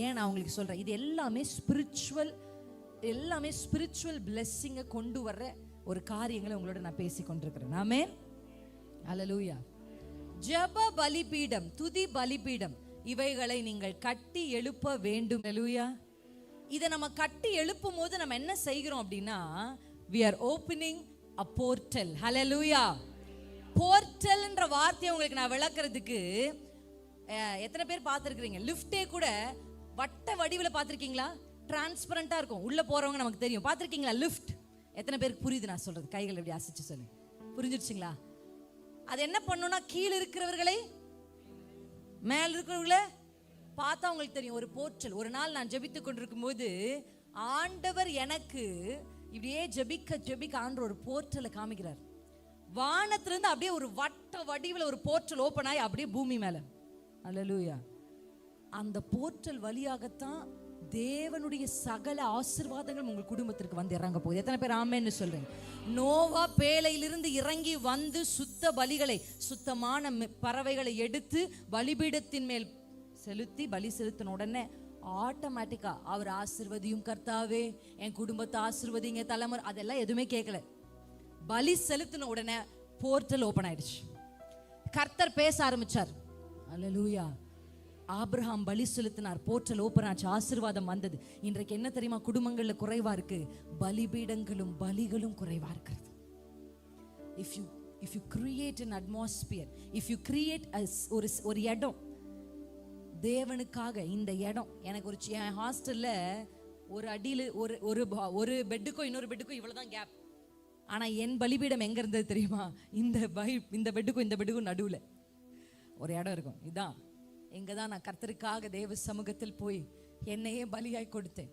ஏன் நான் உங்களுக்கு சொல்றேன், இது எல்லாமே ஸ்பிரிச்சுவல் பிளெஸிங்கை கொண்டு வர்ற ஒரு காரியங்களை உங்களோட நான் பேசி கொண்டிருக்கிறேன். ஆமென், ஹல்லேலூயா. ஜெப பலிபீடம், துதி பலிபீடம், இவைகளை நீங்கள் கட்டி எழுப்ப வேண்டும். ஹல்லேலூயா. இதை நம்ம கட்டி எழுப்பும் போது நம்ம என்ன செய்கிறோம் அப்படின்னா, we are opening a portal. ஹல்லேலூயா. போர்ட்டல்ன்ற வார்த்தையை உங்களுக்கு நான் விளக்குறதுக்கு, எத்தனை பேர் பார்த்துருக்கிறீங்க, லிஃப்டே கூட வட்ட வடிவில் பார்த்துருக்கீங்களா? டிரான்ஸ்பரண்டா இருக்கும், உள்ள போறவங்க நமக்கு தெரியும். பார்த்துருக்கீங்களா லிஃப்ட்? எத்தனை பேருக்கு புரியுது நான் சொல்றது? கைகள் எப்படி அசைச்சு சொல்லு, புரிஞ்சிருச்சுங்களா? அது என்ன பண்ணுன்னா, கீழே இருக்கிறவர்களை மேல இருக்கிறவர்களை பார்த்தா உங்களுக்கு தெரியும். ஒரு போர்ட்டல். ஒரு நாள் நான் ஜெபித்து கொண்டிருக்கும் போது ஆண்டவர் எனக்கு இப்படியே ஜெபிக்க ஆண்டவர் ஒரு போர்ட்டலை காமிக்கிறார். வானத்திலிருந்து அப்படியே ஒரு வட்ட வடிவில் ஒரு போர்ட்டல் ஓபன் ஆகி அப்படியே பூமி மேல. ஹல்லேலூயா. அந்த போர்ட்டல் வழியாகத்தான் தேவனுடைய சகல ஆசீர்வாதங்கள் உங்கள் குடும்பத்திற்கு வந்து இறங்க போகுது. எத்தனை பேர் ஆமென்னு சொல்றீங்க? நோவா பேழையிலிருந்து இறங்கி வந்து சுத்த பலிகளை, சுத்தமான பறவைகளை எடுத்து பலிபீடத்தின் மேல் செலுத்தி பலி செலுத்தின உடனே ஆட்டோமேட்டிக்கா அவர் ஆசீர்வதியும் கர்த்தாவே, என் குடும்பத்தை ஆசீர்வதிங்க, தலைமுறை, அதெல்லாம் எதுவுமே கேட்கல. பலி செலுத்தின உடனே போர்ட்டல் ஓபன் ஆயிடுச்சு. கர்த்தர் பேச ஆரம்பிச்சார். ஹல்லேலூயா. ஆபிரகாம் பலி செலுத்தினார், போர்ட்டல் ஓபன் ஆச்சு, ஆசீர்வாதம் வந்தது. இன்றைக்கு என்ன தெரியுமா குடும்பங்கள்ல குறைவா இருக்கு? பலிபீடங்களும் பலிகளும் குறைவா இருக்கிறது. if you create an atmosphere, if you create ஒரு இடம் தேவனுக்காக, இந்த இடம் எனக்கு ஒரு என் ஹாஸ்டல்ல ஒரு அடியில் ஒரு பெட்டுக்கும் இன்னொரு பெட்டுக்கும் இவ்வளவுதான் கேப். ஆனா என் பலிபீடம் எங்க இருந்தது தெரியுமா? இந்த பெட்டுக்கும் நடுவுல ஒரு இடம் இருக்கும். இதான் எங்கதான் நான் கர்த்தருக்காக தேவ சமூகத்தில் போய் என்னையே பலியாய் கொடுத்தேன்.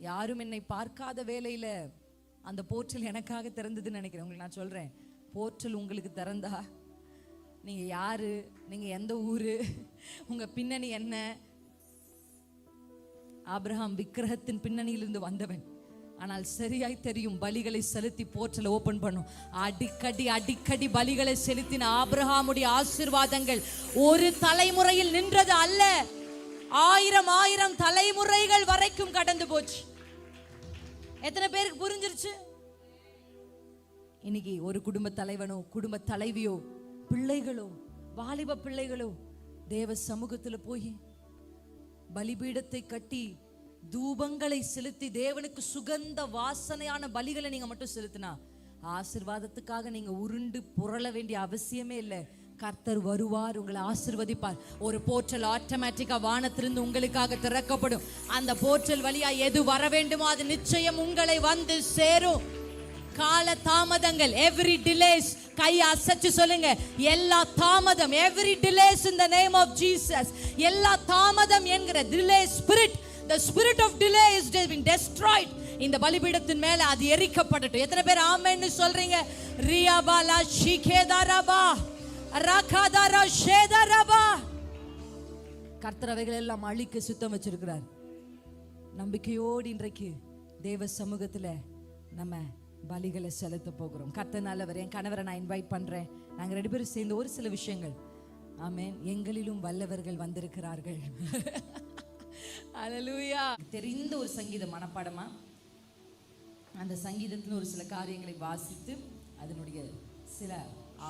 யாரும் என்னை பார்க்காத வேலையில அந்த போர்ட்டல் எனக்காக திறந்ததுன்னு நினைக்கிறேன். உங்களுக்கு நான் சொல்றேன், போர்ட்டல் உங்களுக்கு திறந்தா நீங்க யாரு, நீங்க எந்த ஊரு, உங்க பின்னணி என்ன? ஆபிரகாம் விக்கிரகத்தின் பின்னணியிலிருந்து வந்தவன். ஆனால் சரியாய் தெரியும் பலிகளை செலுத்தி போர்ட்டலை ஓபன் பண்ணும். அடிக்கடி பலிகளை செலுத்தின ஆபிரகாமுடைய ஆசீர்வாதங்கள் ஒரு தலைமுறையில் நின்றது அல்ல, 1000 தலைமுறைகள் வரைக்கும் கடந்து போச்சு. எத்தனை பேருக்கு புரிஞ்சிருச்சு? இன்னைக்கு ஒரு குடும்ப தலைவனோ குடும்ப தலைவியோ பிள்ளைகளோ வாலிப பிள்ளைகளோ தேவ சமூகத்துல போய் பலிபீடத்தை கட்டி தூபங்களை செலுத்தி தேவனுக்கு சுகந்த வாசனையான பலிகளை நீங்க மட்டும் செலுத்தினா ஆசீர்வாதத்துக்காக நீங்க உருண்டு புரள வேண்டிய அவசியமே இல்லை. கர்த்தர் வருவார், உங்களை ஆசீர்வதிப்பார். ஒரு போர்ட்டல் ஆட்டோமேட்டிக்கா வானத்திலிருந்து உங்களுக்காக திறக்கப்படும். அந்த போர்ட்டல் வழியா எது வர வேண்டுமோ அது நிச்சயம் உங்களை வந்து சேரும். கால தாமதங்கள், every delays, கை அசைச்சு சொல்லுங்க, எல்லா தாமதம், every delays in the name of Jesus, எல்லா தாமதம் என்கிற delay spirit, the spirit of delay is being destroyed. இந்த பலிபீடத்தின் மேல அது எரிக்கப்படட்டும். எத்தனை பேர் ஆமென்னு சொல்றீங்க? ரியாபாலா ஷிகேதாரபா ரகாதாரா ஷேதாரபா. கர்த்தர் அவைகள் எல்லாம் அழிக்க சுத்தம் வச்சிருக்கிறார். நம்பிக்கையோடு இன்றைக்கு தேவ சமூகத்துல நம்ம பலிகளை செலுத்த போகிறோம். கர்த்தர் நல்லவர். என் கணவரை நான் இன்வைட் பண்றேன். நாங்க 2 பேரும் சேர்ந்து ஒரு சில விஷயங்கள், ஆமென், எங்களிலும் வல்லவர்கள் வந்திருக்கிறார்கள். அல்லேலூயா. தெரிந்த ஒரு சங்கீதம் மனப்பாடமா அந்த சங்கீதத்தில் ஒரு சில காரியங்களை வாசித்து அதனுடைய சில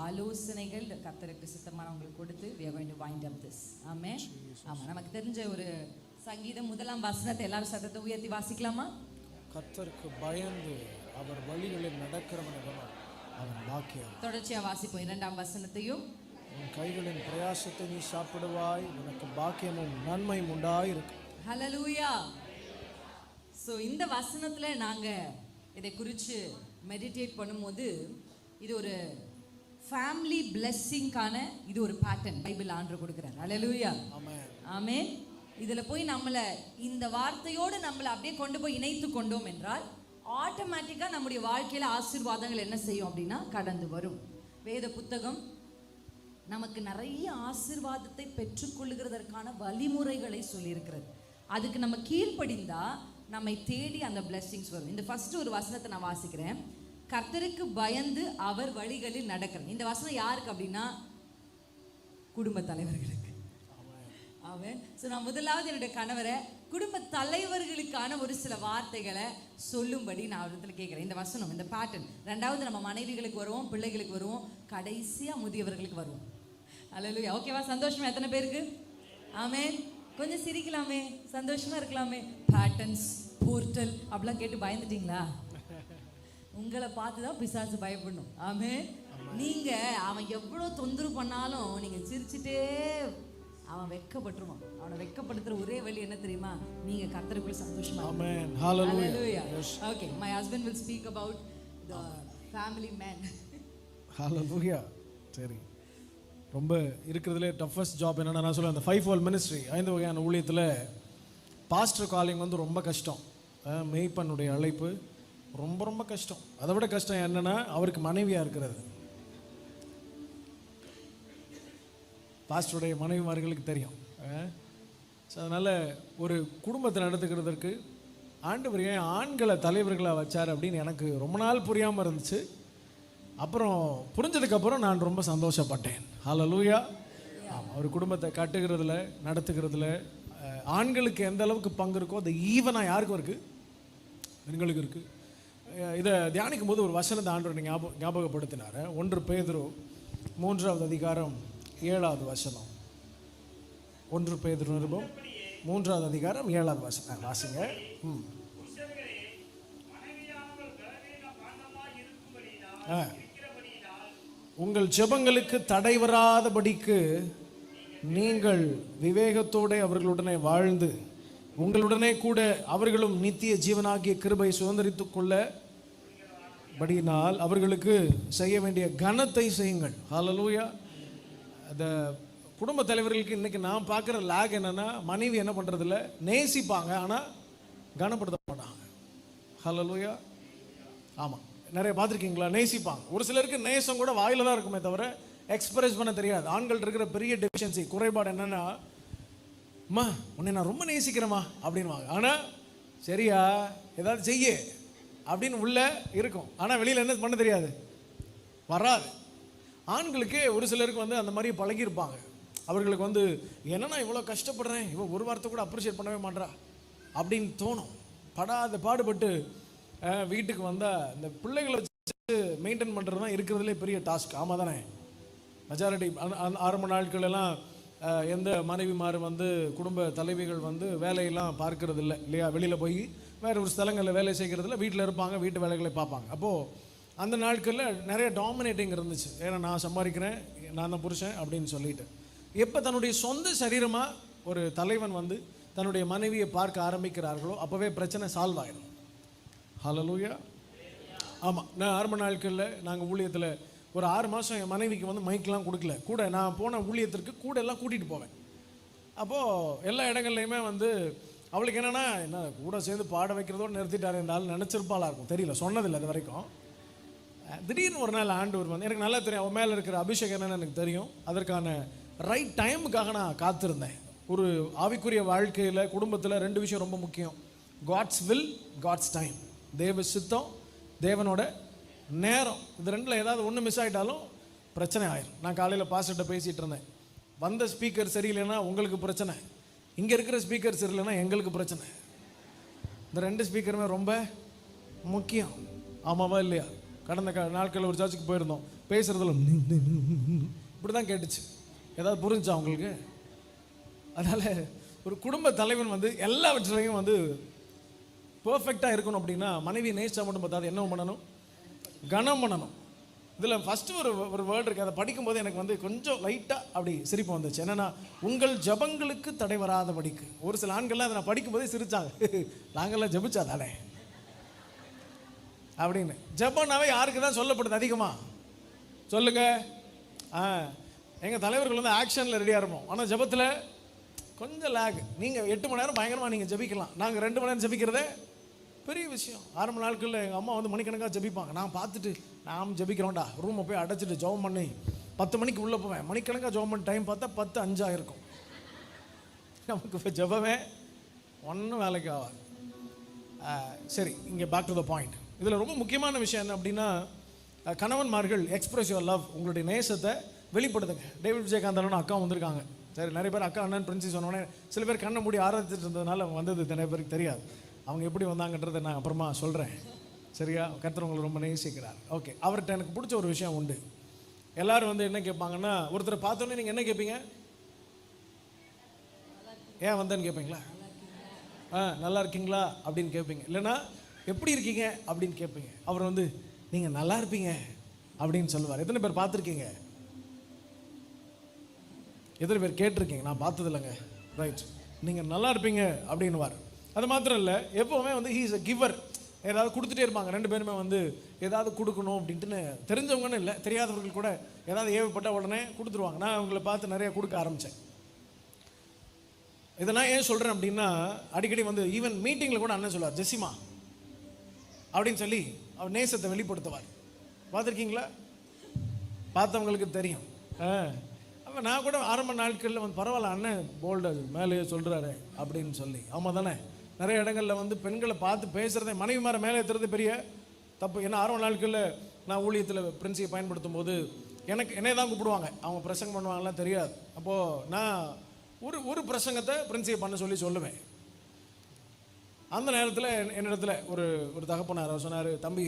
ஆலோசனைகள் கர்த்தருக்கு சித்தமானவங்களுக்கு கொடுத்து we are going to wind up this. ஆமென். ஆமா, நமக்கு தெரிஞ்ச ஒரு சங்கீதம் 1ஆம் வசனத்தை எல்லாரும் சத்தத்தை உயர்த்தி வாசிக்கலாமா? கர்த்தருக்கு பயந்து அவர் வழிகளில் நடக்கிறவன் அவன் பாக்கியம். தொடர்ச்சியா வாசிப்போம் 2ஆம் வசனத்தையும். உன் கைகளின் பிரயாசத்தை நீ சாப்பிடுவாய், உனக்கு பாக்கியமும் நன்மையும் உண்டாயிருக்கு. ஹல்லேலூயா. சோ இந்த வசனத்துல நாங்க இதை குறித்து மெடிடேட் பண்ணும்போது இது ஒரு ஃபேமிலி பிளெஸ்ஸிங்கான இது ஒரு பேட்டர்ன் பைபிள் ஆண்டவர் கொடுக்கிறார். ஹல்லேலூயா. ஆமென். ஆமென். இதுல போய் நம்மளை இந்த வார்த்தையோடு நம்மளை அப்படியே கொண்டு போய் இணைத்து கொண்டோம் என்றால் ஆட்டோமேட்டிக்கா நம்முடைய வாழ்க்கையில ஆசீர்வாதங்கள் என்ன செய்யும் அப்படின்னா கடந்து வரும். வேத புத்தகம் நமக்கு நிறைய ஆசீர்வாதத்தை பெற்றுக்கொள்ளுகிறதற்கான வழிமுறைகளை சொல்லியிருக்கிறது. அதுக்கு நம்ம கீழ்ப்படிந்தா நம்மை தேடி அந்த பிளெஸிங்ஸ் வரும். இந்த ஃபர்ஸ்ட் ஒரு வசனத்தை நான் வாசிக்கிறேன். கர்த்தருக்கு பயந்து அவர் வழிகளில் நடக்கிறேன். இந்த வசனம் யாருக்கு அப்படின்னா குடும்ப தலைவர்களுக்கு. ஆமென். ஸோ நான் முதலாவது என்னுடைய கணவரை குடும்ப தலைவர்களுக்கான ஒரு சில வார்த்தைகளை சொல்லும்படி நான் இடத்துல கேட்குறேன். இந்த வசனம், இந்த பேட்டர்ன். 2வது நம்ம மனைவிகளுக்கு வருவோம், பிள்ளைகளுக்கு வருவோம், கடைசியா முதியவர்களுக்கு வருவோம். அல்லேலூயா. ஓகேவா? சந்தோஷமா எத்தனை பேருக்கு? ஆமென். கொஞ்சம் சிரிக்கலாமே, சந்தோஷமா இருக்கலாமே. பேட்டர்ன்ஸ், போர்ட்டல் அப்படிலாம் கேட்டு பயந்துட்டீங்களா? உங்களை பார்த்து தான் பிசாசு பயப்படணும். ஆமென். நீங்க அவன் எவ்வளவு தொந்தரவு பண்ணாலும் நீங்க சிரிச்சுட்டே அவன் வெட்கப்பட்டுருவான். அவனை வெட்கப்படுத்துற ஒரே வழி என்ன தெரியுமா? நீங்க கர்த்தருக்குள்ள சந்தோஷமா. ஆமென். ஹalleluya. Okay, my husband will speak about the family man. ஹalleluya. சரி, ரொம்ப இருக்கிறதுலே டஃபஸ்ட் ஜாப் என்னன்னா நான் சொல்லுவேன், அந்த 5-fold மினிஸ்ட்ரி, 5 வகையான ஊழியத்தில் பாஸ்டர் காலிங் வந்து ரொம்ப கஷ்டம். மேய்ப்பனுடைய அழைப்பு ரொம்ப ரொம்ப கஷ்டம். அதை விட கஷ்டம் என்னன்னா அவருக்கு மனைவியாக இருக்கிறது. பாஸ்டருடைய மனைவிமார்களுக்கு தெரியும். ஸோ அதனால் ஒரு குடும்பத்தை நடத்துக்கிறதுக்கு ஆண்டவர் ஏன் ஆண்களை தலைவர்களாக வச்சார் அப்படின்னு எனக்கு ரொம்ப நாள் புரியாமல் இருந்துச்சு. அப்புறம் புரிஞ்சதுக்கப்புறம் நான் ரொம்ப சந்தோஷப்பட்டேன். ஹல்லேலூயா. ஆமாம், ஒரு குடும்பத்தை கட்டுகிறதுல நடத்துகிறதுல ஆண்களுக்கு எந்த அளவுக்கு பங்கு இருக்கோ அது ஈவனாக யாருக்கும் இருக்குது, பெண்களுக்கு இருக்குது. இதை தியானிக்கும் போது ஒரு வசனத்தை ஆண்டவர் ஞாபகப்படுத்தினார். 1 பேதுரு 3வது அதிகாரம் 7வது வசனம். 1 பேதுரு நிருபம் 3வது அதிகாரம் 7வது வசனம் வாசிங்க. உங்கள் ஜெபங்களுக்கு தடை வராதபடிக்கு நீங்கள் விவேகத்தோடு அவர்களுடனே வாழ்ந்து உங்களுடனே கூட அவர்களும் நித்திய ஜீவனாகிய கிருபை சுதந்திரித்துக் கொள்ள படியினால் அவர்களுக்கு செய்ய வேண்டிய கனத்தை செய்யுங்கள். ஹல்லேலூயா. அந்த குடும்ப தலைவர்களுக்கு இன்னைக்கு நான் பார்க்குற லேக் என்னன்னா, மனைவி என்ன பண்ணுறதில்ல, நேசிப்பாங்க ஆனால் கனப்படுத்த மாட்டாங்க. ஹல்லேலூயா. ஆமாம், நிறைய பார்த்துருக்கீங்களா? நேசிப்பாங்க. ஒரு சிலருக்கு நேசம் கூட வாயில தான் இருக்குமே தவிர எக்ஸ்பிரஸ் பண்ண தெரியாது. ஆண்கள் இருக்கிற பெரிய டெஃபிஷியன்சி, குறைபாடு என்னன்னா, அம்மா உன்னை நான் ரொம்ப நேசிக்கிறேம்மா அப்படின்வாங்க. ஆனால் சரியா ஏதாவது செய்ய அப்படின்னு உள்ள இருக்கும். ஆனால் வெளியில் என்ன பண்ண தெரியாது, வராது. ஆண்களுக்கு ஒரு சிலருக்கு வந்து அந்த மாதிரி பழகியிருப்பாங்க. அவர்களுக்கு வந்து என்னன்னா இவ்வளோ கஷ்டப்படுறேன், இவன் ஒரு வார்த்தை கூட அப்ரிஷியேட் பண்ணவே மாட்றா அப்படின்னு தோணும். படாத பாடுபட்டு வீட்டுக்கு வந்தால் இந்த பிள்ளைகளை வச்சு மெயின்டைன் பண்ணுறது தான் இருக்கிறதுலே பெரிய டாஸ்க். ஆமாம் தானே? மெஜாரிட்டி ஆரம்ப நாட்கள் எல்லாம் எந்த மனைவிமார் வந்து குடும்ப தலைவிகள் வந்து வேலையெல்லாம் பார்க்கறது இல்லை இல்லையா? வெளியில் போய் வேறு ஒரு ஸ்தலங்களில் வேலை செய்கிறதில்ல, வீட்டில் இருப்பாங்க, வீட்டு வேலைகளை பார்ப்பாங்க. அப்போது அந்த நாட்களில் நிறைய டாமினேட்டிங் இருந்துச்சு. ஏன்னா நான் சம்பாதிக்கிறேன், நான் தான் புருஷன் அப்படின்னு சொல்லிட்டு. எப்போ தன்னுடைய சொந்த சரீரமாக ஒரு தலைவன் வந்து தன்னுடைய மனைவியை பார்க்க ஆரம்பிக்கிறார்களோ அப்போவே பிரச்சனை சால்வ் ஆகிடும். ஹல்லேலூயா. ஆமாம், நான் ஆரம்ப நாட்களில் நாங்கள் ஊழியத்தில் ஒரு 6 மாதம் என் மனைவிக்கு வந்து மைக்கெலாம் கொடுக்கல. கூட நான் போன ஊழியத்திற்கு கூட எல்லாம் கூட்டிகிட்டு போவேன். அப்போது எல்லா இடங்கள்லையுமே வந்து அவளுக்கு என்னென்னா என்ன கூட சேர்ந்து பாட வைக்கிறதோடு நிறுத்திட்டார் என்றாலும் நினச்சிருப்பாளாக இருக்கும், தெரியல, சொன்னதில்லை அது வரைக்கும். திடீர்னு ஒரு நாள் ஆண்டவர் வந்து எனக்கு நல்லா தெரியும் அவன் மேலே இருக்கிற அபிஷேகம் என்னன்னு எனக்கு தெரியும். அதற்கான ரைட் டைமுக்காக நான் காத்திருந்தேன். ஒரு ஆவிக்குரிய வாழ்க்கையில் குடும்பத்தில் 2 விஷயம் ரொம்ப முக்கியம். God's will, God's time. தேவ சித்தம், தேவனோட நேரம். இது ரெண்டில் ஏதாவது ஒன்று மிஸ் ஆகிட்டாலும் பிரச்சனை ஆயிடும். நான் காலையில் பாஸ்டர்கிட்ட பேசிகிட்டு இருந்தேன். வந்த ஸ்பீக்கர் சரியில்லைன்னா உங்களுக்கு பிரச்சனை, இங்கே இருக்கிற ஸ்பீக்கர் சரியில்லைன்னா எங்களுக்கு பிரச்சனை. இந்த 2 ஸ்பீக்கருமே ரொம்ப முக்கியம். ஆமாவா இல்லையா? கடந்த நாட்களில் ஒரு சர்ச்சுக்கு போயிருந்தோம். பேசுகிறதுல இப்படி தான் கேட்டுச்சு. ஏதாவது புரிஞ்சா அவங்களுக்கு? அதனால் ஒரு குடும்ப தலைவன் வந்து எல்லாவற்றையும் வந்து பர்ஃபெக்டாக இருக்கணும் அப்படின்னா மனைவி நேசிச்சா மட்டும் பார்த்தாது, என்ன பண்ணணும்? கனம் பண்ணணும். இதில் ஃபஸ்ட்டு ஒரு வேர்டு இருக்குது. அதை படிக்கும்போது எனக்கு வந்து கொஞ்சம் லைட்டாக அப்படி சிரிப்பு வந்துச்சு. என்னென்னா, உங்கள் ஜபங்களுக்கு தடை வராதபடிக்கு. ஒரு சில ஆண்கள்லாம் அதை நான் படிக்கும்போதே சிரித்தாங்க. நாங்கள்லாம் ஜபிச்சா தானே அப்படின்னு. ஜபம்னாவே யாருக்கு தான் சொல்லப்படுது அதிகமாக சொல்லுங்க? எங்கள் தலைவர்கள் வந்து ஆக்ஷனில் ரெடியாக இருப்போம், ஆனால் ஜபத்தில் கொஞ்சம் லேக். நீங்கள் 8 மணி நேரம் பயங்கரமாக நீங்கள் ஜபிக்கலாம், நாங்கள் 2 மணி நேரம் ஜபிக்கிறதே பெரிய விஷயம். ஆரம்ப நாட்களில் எங்கள் அம்மா வந்து மணிக்கணக்காக ஜபிப்பாங்க. நான் பார்த்துட்டு நாம் ஜபிக்கிறோம்டா, ரூமை போய் அடைச்சிட்டு ஜபம் பண்ணி 10 மணிக்கு உள்ளே போவேன். மணிக்கணக்காக ஜபம் பண்ணி டைம் பார்த்தா 10:05 இருக்கும். நமக்கு இப்போ ஜபமே ஒன்றும் வேலைக்கு ஆகாது. சரி, இங்கே பேக் டு த பாயிண்ட். இதில் ரொம்ப முக்கியமான விஷயம் என்ன அப்படின்னா, கணவன்மார்கள் எக்ஸ்பிரஸ் யுவர் லவ், உங்களுடைய நேசத்தை வெளிப்படுத்துங்க. டேவிட் விஜயகாந்தன் அக்கா வந்திருக்காங்க. சரி, நிறைய பேர் அக்கா அண்ணன் பிரின்சி சொன்னோடனே சில பேர் கண்ணை மூடி ஆராய்ச்சிட்டு இருந்ததுனால அவங்க வந்தது நிறைய பேருக்கு தெரியாது. அவங்க எப்படி வந்தாங்கன்றதை நான் அப்புறமா சொல்கிறேன். சரியா? கர்த்தர் உங்களை ரொம்ப நேசிக்கிறார். ஓகே, அவர்கிட்ட எனக்கு பிடிச்ச ஒரு விஷயம் உண்டு. எல்லோரும் வந்து என்ன கேட்பாங்கன்னா, ஒருத்தரை பார்த்தோன்னே நீங்கள் என்ன கேட்பீங்க? ஏன் வந்தேன்னு கேட்பீங்களா? நல்லா இருக்கீங்களா அப்படின்னு கேட்பீங்க. இல்லைன்னா எப்படி இருக்கீங்க அப்படின்னு கேட்பீங்க. அவர் வந்து நீங்கள் நல்லா இருப்பீங்க அப்படின்னு சொல்லுவார். எத்தனை பேர் பார்த்துருக்கீங்க? எத்தனை பேர் கேட்டிருக்கீங்க? நான் பார்த்தது இல்லைங்க. ரைட், நீங்கள் நல்லா இருப்பீங்க அப்படின்னுவார். அது மாத்திரம் இல்லை, எப்போவுமே வந்து ஹீ இஸ் அ கிவர். ஏதாவது கொடுத்துட்டே இருப்பாங்க. 2 பேருமே வந்து ஏதாவது கொடுக்கணும் அப்படின்ட்டுன்னு, தெரிஞ்சவங்கன்னு இல்லை, தெரியாதவர்கள் கூட ஏதாவது ஏவப்பட்ட உடனே கொடுத்துருவாங்க. நான் அவங்கள பார்த்து நிறைய கொடுக்க ஆரம்பித்தேன். இதை நான் ஏன் சொல்கிறேன் அப்படின்னா, அடிக்கடி வந்து ஈவன் மீட்டிங்கில் கூட அண்ணன் சொல்லுவார், ஜெசிமா அப்படின்னு சொல்லி அவர் நேசத்தை வெளிப்படுத்துவார். பார்த்துருக்கீங்களா? பார்த்தவங்களுக்கு தெரியும். அப்போ நான் கூட ஆரம்ப நாட்களில் வந்து பரவாயில்ல அண்ணன் போல்டு மேலேயே சொல்கிறாரு அப்படின்னு சொல்லி. ஆமாம் தானே? நிறைய இடங்களில் வந்து பெண்களை பார்த்து பேசுகிறதே, மனைவி மாற மேலே ஏற்றுறது பெரிய தப்பு. ஏன்னா ஆரம்ப நாட்களில் நான் ஊழியத்தில் பிரின்சியை பயன்படுத்தும் போது என்னை தான் கூப்பிடுவாங்க. அவங்க பிரசங்கம் பண்ணுவாங்கலாம் தெரியாது. அப்போது நான் ஒரு பிரசங்கத்தை பிரின்சியை பண்ண சொல்லுவேன். அந்த நேரத்தில் என்னிடத்துல ஒரு தகப்பனார் அவர் சொன்னார், தம்பி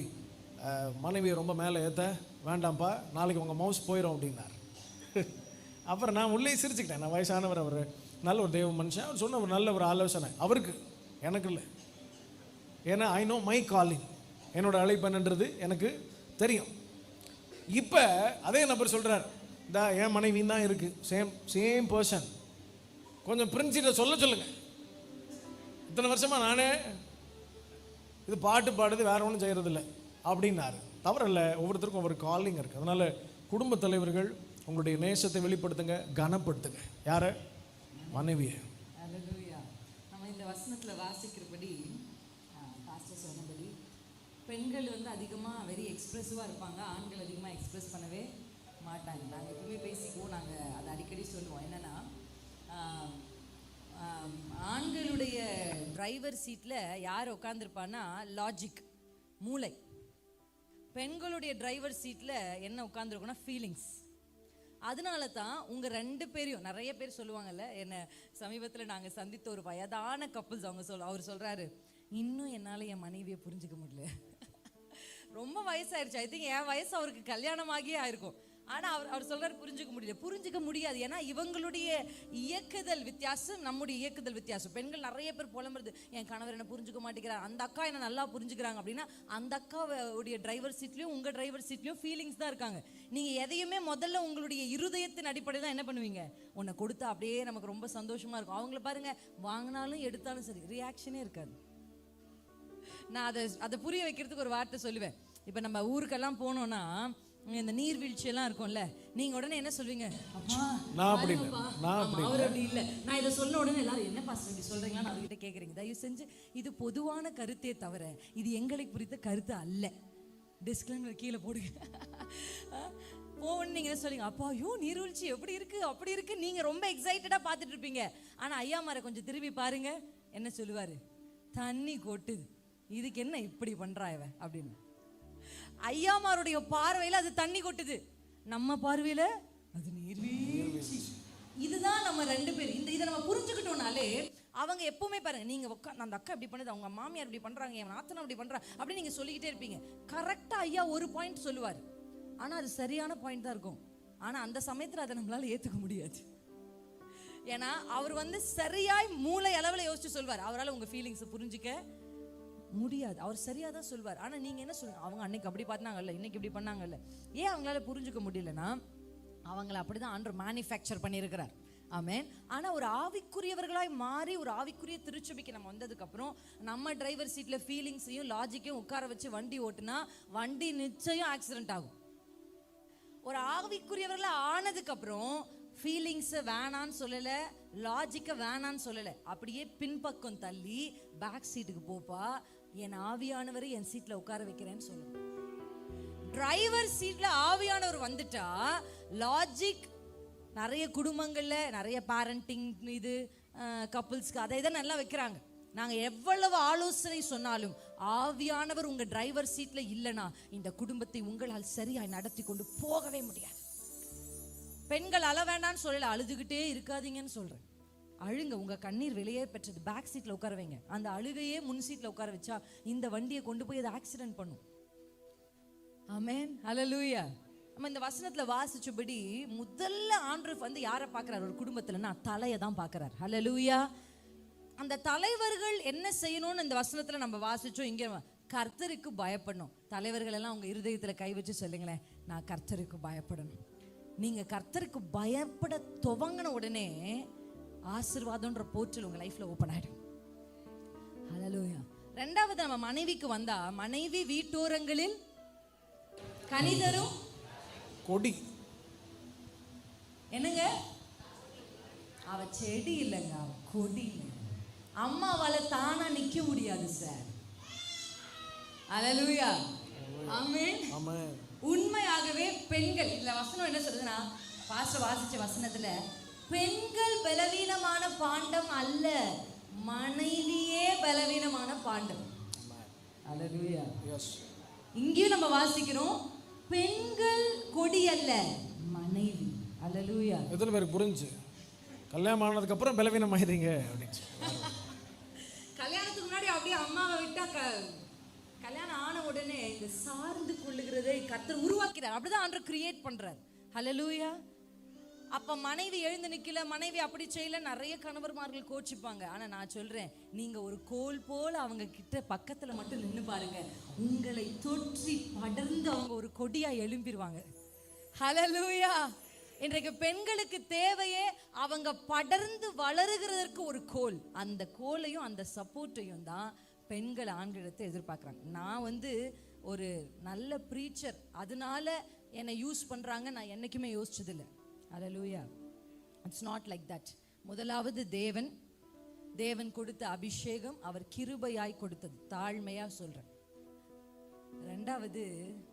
மனைவியை ரொம்ப மேலே ஏற்ற வேண்டாம்ப்பா, நாளைக்கு உங்கள் மவுஸ் போயிடும் அப்படின்னார். அப்புறம் நான் உள்ளே சிரிச்சுக்கிட்டேன். நான் வயசானவர், அவர் நல்ல ஒரு தெய்வ மனுஷன். அவர் சொன்ன ஒரு நல்ல ஒரு ஆலோசனை அவருக்கு, எனக்கு இல்லை. ஏன்னா ஐ நோ மை காலிங், என்னோட அழைப்பன்ன்றது எனக்கு தெரியும். இப்போ அதே நபர் சொல்கிறார், இந்த என் மனைவியும் தான் இருக்குது, சேம் பர்சன், கொஞ்சம் பிரின்சிட்ட சொல்லுங்க. இத்தனை வருஷமாக நானே இது பாட்டு பாடுது, வேற ஒன்றும் செய்கிறதில்ல அப்படின்னாரு. தவறில்ல, ஒவ்வொருத்தருக்கும் ஒவ்வொரு காலிங் இருக்குது. அதனால் குடும்ப தலைவர்கள் உங்களுடைய நேசத்தை வெளிப்படுத்துங்க, கனப்படுத்துங்க. யாரை? மனைவியை. நம்ம இந்த வசனத்தில் வாசிக்கிறபடி, பாஸ்டர் சொன்னபடி, பெண்கள் வந்து அதிகமாக வெரி எக்ஸ்பிரசிவாக இருப்பாங்க, ஆண்கள் அதிகமாக எக்ஸ்பிரஸ் பண்ணவே மாட்டாங்க. நாங்கள் எப்பவுமே பேசிக்குவோம், நாங்கள் அதை அடிக்கடி சொல்லுவோம். என்னென்னா, ஆண்களுடைய டிரைவர் சீட்டில் யார் உட்காந்துருப்பான்னா லாஜிக், மூளை. பெண்களுடைய டிரைவர் சீட்டில் என்ன உட்காந்துருக்குன்னா ஃபீலிங்ஸ். அதனால தான் உங்கள் 2 பேரையும் நிறைய பேர் சொல்லுவாங்கல்ல, என்ன சமீபத்தில் நாங்கள் சந்தித்த ஒரு வயதான கப்புள்ஸ் அவர் சொல்கிறாரு, இன்னும் என்னால் என் மனைவியை புரிஞ்சுக்க முடியல. ரொம்ப வயசாயிருச்சு. ஐ திங்க் என் வயசு அவருக்கு கல்யாணமாகியே ஆயிருக்கும். ஆனால் அவர் சொல்கிறார் புரிஞ்சுக்க முடியாது. ஏன்னா இவங்களுடைய இயக்குதல் வித்தியாசம், நம்முடைய இயக்குதல் வித்தியாசம். பெண்கள் நிறைய பேர் புலம்புறது, என் கணவர் என்ன புரிஞ்சுக்க மாட்டேங்கிறார், அந்த அக்கா என்ன நல்லா புரிஞ்சுக்கிறாங்க அப்படின்னா, அந்த அக்காவுடைய டிரைவர் சீட்லையும் உங்கள் டிரைவர் சீட்லையும் ஃபீலிங்ஸ் தான் இருக்காங்க. நீங்கள் எதையுமே முதல்ல உங்களுடைய இருதயத்தின் அடிப்படையில் தான் என்ன பண்ணுவீங்க, உன்னை கொடுத்தா அப்படியே நமக்கு ரொம்ப சந்தோஷமாக இருக்கும். அவங்கள பாருங்கள், வாங்கினாலும் எடுத்தாலும் சரி ரியாக்ஷனே இருக்காது. நான் அதை புரிய வைக்கிறதுக்கு ஒரு வார்த்தை சொல்லுவேன். இப்போ நம்ம ஊருக்கெல்லாம் போனோம்னா இந்த நீர்வீழ்ச்சியெல்லாம் இருக்கும்ல, நீங்க உடனே என்ன சொல்வீங்க, அவர் அப்படி இல்லை, நான் இதை சொன்ன உடனே எல்லாரும் என்ன பாஸ்டர் இப்படி சொல்றீங்களான்னு அவர்கிட்ட கேட்குறீங்க. தயவு செஞ்சு இது பொதுவான கருத்தே தவிர இது எங்களை குறித்த கருத்து அல்ல. டிஸ்க்ளைமர் கீழே போடுங்க. போன்னு நீங்க என்ன சொல்லுங்க, அப்பா ஐயோ நீர்வீழ்ச்சி எப்படி இருக்கு அப்படி இருக்கு, நீங்க ரொம்ப எக்ஸைட்டடா பார்த்துட்டு இருப்பீங்க. ஆனா ஐயா மாரை கொஞ்சம் திரும்பி பாருங்க, என்ன சொல்லுவாரு, தண்ணி கொட்டுது, இதுக்கு என்ன இப்படி பண்றா இவ அப்படின்னு. ஐயாமாருடைய பார்வையில அது தண்ணி கொட்டுது, நம்ம பார்வையில அது நீர்வீழ்ச்சி. இதுதான் நம்ம 2 பேர். இதை நம்ம புரிஞ்சுக்கிட்டோம்னாலே அவங்க எப்பவுமே பாருங்க, நீங்க அந்த அக்கா இப்படி பண்ணுது, அவங்க மாமியார் இப்படி பண்றாங்க, என் நாத்தனா இப்படி பண்றா அப்படி நீங்க சொல்லிக்கிட்டே இருப்பீங்க. கரெக்டா ஐயா ஒரு பாயிண்ட் சொல்லுவார், ஆனா அது சரியான பாயிண்ட் தான் இருக்கும். ஆனா அந்த சமயத்துல அதை நம்மளால ஏத்துக்க முடியாது. ஏன்னா அவர் சரியாய் மூளை அளவில் யோசிச்சு சொல்வார். அவரால் உங்க ஃபீலிங்ஸை புரிஞ்சுக்க முடியாது. அவர் சரியா தான் சொல்வார். ஆனா நீங்க என்ன சொல்லுங்க, அவங்க அன்னைக்கு அப்படி பார்த்தாங்கல்ல, இன்னைக்கு இப்படி பண்ணாங்கல்ல. ஏன் அவங்களால புரிஞ்சுக்க முடியலன்னா அவங்கள அப்படிதான் ஆண்டவர் மேனுஃபேக்சர் பண்ணியிருக்கிறார். ஆமென். ஆனா ஒரு ஆவிக்குரியவர்களாய் மாறி ஒரு ஆவிக்குரிய திருச்சபைக்கு நம்ம வந்ததுக்கு அப்புறம் நம்ம டிரைவர் சீட்ல ஃபீலிங்ஸையும் லாஜிக்கையும் உட்கார வச்சு வண்டி ஓட்டுனா வண்டி நிச்சயம் ஆக்சிடென்ட் ஆகும். ஒரு ஆவிக்குரியவர்களா ஆனதுக்கு அப்புறம் ஃபீலிங்ஸை வேணான்னு சொல்லலை, லாஜிக்கை வேணான்னு சொல்லலை, அப்படியே பின்பக்கம் தள்ளி பேக் சீட்டுக்கு போப்பா, என் ஆவியானவரை என் சீட்டில் உட்கார வைக்கிறேன்னு சொல்லணும். டிரைவர் சீட்ல ஆவியானவர் வந்துட்டா லாஜிக் நிறைய குடும்பங்கள்ல நிறைய பேரண்டிங் இது கப்புள்ஸ்க்கு அதை இதை நல்லா வைக்கிறாங்க. நாங்கள் எவ்வளவு ஆலோசனை சொன்னாலும் ஆவியானவர் உங்க டிரைவர் சீட்ல இல்லைன்னா இந்த குடும்பத்தை உங்களால் சரியாய் நடத்தி கொண்டு போகவே முடியாது. பெண்கள் அழ வேண்டான்னு சொல்லல, அழுதுகிட்டே இருக்காதீங்கன்னு சொல்றேன். அழுங்க, உங்க கண்ணீர் வெளியே பெற்றது பேக் சீட்ல உட்கார வைங்க. அந்த அழுகையே முன் சீட்ல உட்கார வச்சா இந்த வண்டியை கொண்டு போய் அதை ஆக்சிடென்ட் பண்ணும். ஆமென், ஹல்லேலூயா. நம்ம இந்த வசனத்துல வாசிச்சபடி முதல்ல ஆண்டவர் யாரை பார்க்கிறார் ஒரு குடும்பத்துலன்னா தலையை தான் பார்க்கிறார். ஹல்லேலூயா. அந்த தலைவர்கள் என்ன செய்யணும்னு இந்த வசனத்துல நம்ம வாசிச்சோம். இங்க கர்த்தருக்கு பயப்படணும். தலைவர்கள் எல்லாம் உங்க இருதயத்துல கை வச்சு சொல்லுங்களேன், நான் கர்த்தருக்கு பயப்படணும். நீங்க கர்த்தருக்கு பயப்பட துவங்கின உடனே ஆசீர்வாதம்ன்ற போர்ட்டல் உங்க லைஃப்ல ஓபன் ஆயிடும். ஹல்லேலூயா. ரெண்டாவது நம்ம மனைவிக்கு வந்தா, மனைவி வீட்டோரங்களில் கனிதரும் கொடி. என்னங்க, அவ செடி இல்லைங்க, அவ கொடி. அம்மாவால தானா நிக்க முடியாது சார். ஹல்லேலூயா. ஆமென். ஆமென். உண்மையாகவே பெண்கள், இதுல வசனம் என்ன சொல்றதுன்னா, பாஸ்டர் வாசிச்ச வசனத்துல பெண்கள் பலவீனமான பாண்டம் அல்ல, மனைவியே பலவீனமான பாண்டம். ஹல்லேலூயா. எஸ். இங்கேயும் நம்ம வாசிக்கிறோம், பெண்கள் கொடி அல்ல, மனைவி. ஹல்லேலூயா. எத்தனை பேருக்கு புரிஞ்சு? கல்யாணம் ஆனதுக்கு அப்புறம் பலவீனம் ஆயிடுறீங்க அப்படின்னு. கல்யாணத்துக்கு முன்னாடி அப்படியே அம்மாவை விட்டா கல்யாணம் ஆன உடனே இந்த சார்ந்து கொள்ளுகிறதை கர்த்தர் உருவாக்கிறார். அப்படிதான் ஆண்டவர் கிரியேட் பண்றார். ஹல்லேலூயா. அப்ப மனைவி எழுந்து நிக்கல, மனைவி அப்படி செய்யல, நிறைய கணவர்மார்கள் கோச்சிப்பாங்க. ஆனா நான் சொல்றேன், நீங்க ஒரு கோல் போல அவங்க கிட்ட பக்கத்துல மட்டும் நின்று பாருங்க, உங்களை தொற்றி படர்ந்து அவங்க ஒரு கொடியா எழும்பிடுவாங்க. ஹல்லேலூயா. இன்றைக்கு பெண்களுக்கு தேவையே அவங்க படர்ந்து வளருகிறதற்கு ஒரு கோல். அந்த கோலையும் அந்த சப்போர்ட்டையும் தான் பெண்கள் ஆண்களிடத்தை எதிர்பார்க்குறாங்க. நான் ஒரு நல்ல ப்ரீச்சர், அதனால என்னை யூஸ் பண்ணுறாங்க நான் என்றைக்குமே யோசிச்சதில்லை. Hallelujah. It's not like that. முதலாவது தேவன் கொடுத்த அபிஷேகம் அவர் கிருபையாய் கொடுத்தது, தாழ்மையாக சொல்கிறேன். ரெண்டாவது,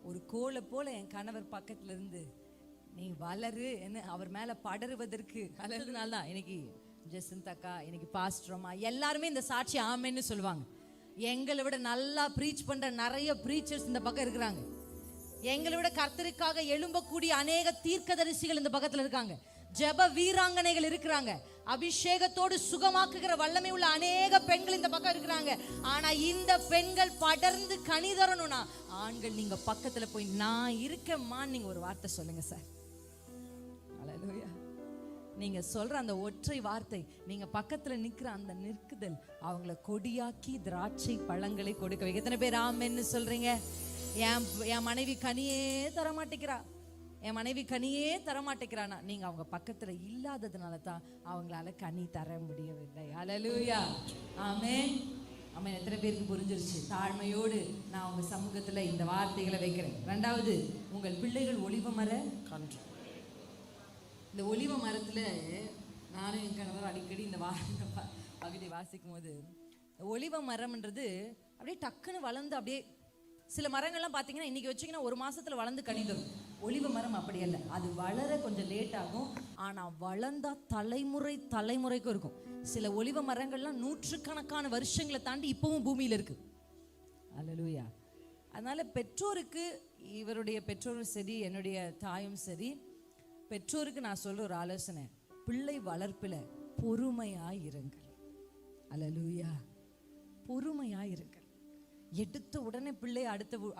ஒரு கோலை போல என் கணவர் பக்கத்துல இருந்து நீ வளரு என்ன அவர் மேலே படருவதற்கு. அதனால தான் இன்னைக்கு ஜெசந்தக்கா, இன்னைக்கு பாஸ்டரம்மா எல்லாருமே இந்த சாட்சி ஆமேன்னு சொல்லுவாங்க. எங்களை விட நல்லா ப்ரீச் பண்ற நிறைய ப்ரீச்சர்ஸ் இந்த பக்கம் இருக்கிறாங்க. எங்களை விட கர்த்தருக்காக எழும்பக்கூடிய அநேக தீர்க்கதரிசிகள் இந்த பக்கத்துல இருக்காங்க. ஜெப வீராங்கனைகள் இருக்கிறாங்க. அபிஷேகத்தோடு சுகமாக்குகிற வல்லமை உள்ள அநேக பெண்கள் இந்த பக்கம் இருக்கிறாங்க. ஆனா இந்த பெண்கள் படர்ந்து கனி தரணும்னா ஆண்கள் நீங்க பக்கத்துல போய் நான் இருக்கேம்மா நீங்க ஒரு வார்த்தை சொல்லுங்க சார். அல்லேலூயா. நீங்க சொல்ற அந்த ஒற்றை வார்த்தை, நீங்க பக்கத்துல நிக்கிற அந்த நிற்குதல் அவங்கள கொடியாக்கி திராட்சை பழங்களை கொடுக்க வைக்க. எத்தனை பேர் ஆமென்னு சொல்றீங்க? என் மனைவி கனியே தரமாட்டேங்கிறா, என் மனைவி கனியே தரமாட்டேங்கிறானா, நீங்க அவங்க பக்கத்துல இல்லாததுனால தான் அவங்களால கனி தர முடியவில்லை. அல்லேலூயா. ஆமென். ஆமென். எத்தனை பேருக்கு புரிஞ்சிருச்சு? தாழ்மையோடு நான் உங்க சமூகத்துல இந்த வார்த்தைகளை வைக்கிறேன். ரெண்டாவது, உங்கள் பிள்ளைகள் ஒலிவ மர கன்று. இந்த ஒலிவ மரத்துல நானும் என் கணவர் அடிக்கடி இந்த பகுதி வாசிக்கும் போது, ஒலிவ மரம்ன்றது அப்படியே டக்குன்னு வளர்ந்து அப்படியே சில மரங்கள்லாம் பார்த்தீங்கன்னா இன்னைக்கு வச்சிங்கன்னா ஒரு மாசத்துல வளர்ந்து கனி தரும். ஒலிவ மரம் அப்படி அல்ல, அது வளர கொஞ்சம் லேட் ஆகும், ஆனா வளர்ந்தா தலைமுறைக்கும் இருக்கும். சில ஒலிவ மரங்கள்லாம் நூற்றுக்கணக்கான வருஷங்களை தாண்டி இப்பவும் பூமியில இருக்கு. அல்லேலூயா. அதனால பெற்றோருக்கு, இவருடைய பெற்றோரும் சரி என்னுடைய தாயும் சரி, பெற்றோருக்கு நான் சொல்ற ஒரு ஆலோசனை, பிள்ளை வளர்ப்பில் பொறுமையாயிருங்கள். அல்லேலூயா. பொறுமையாயிருங்கள். எடுத்த உடனே பிள்ளை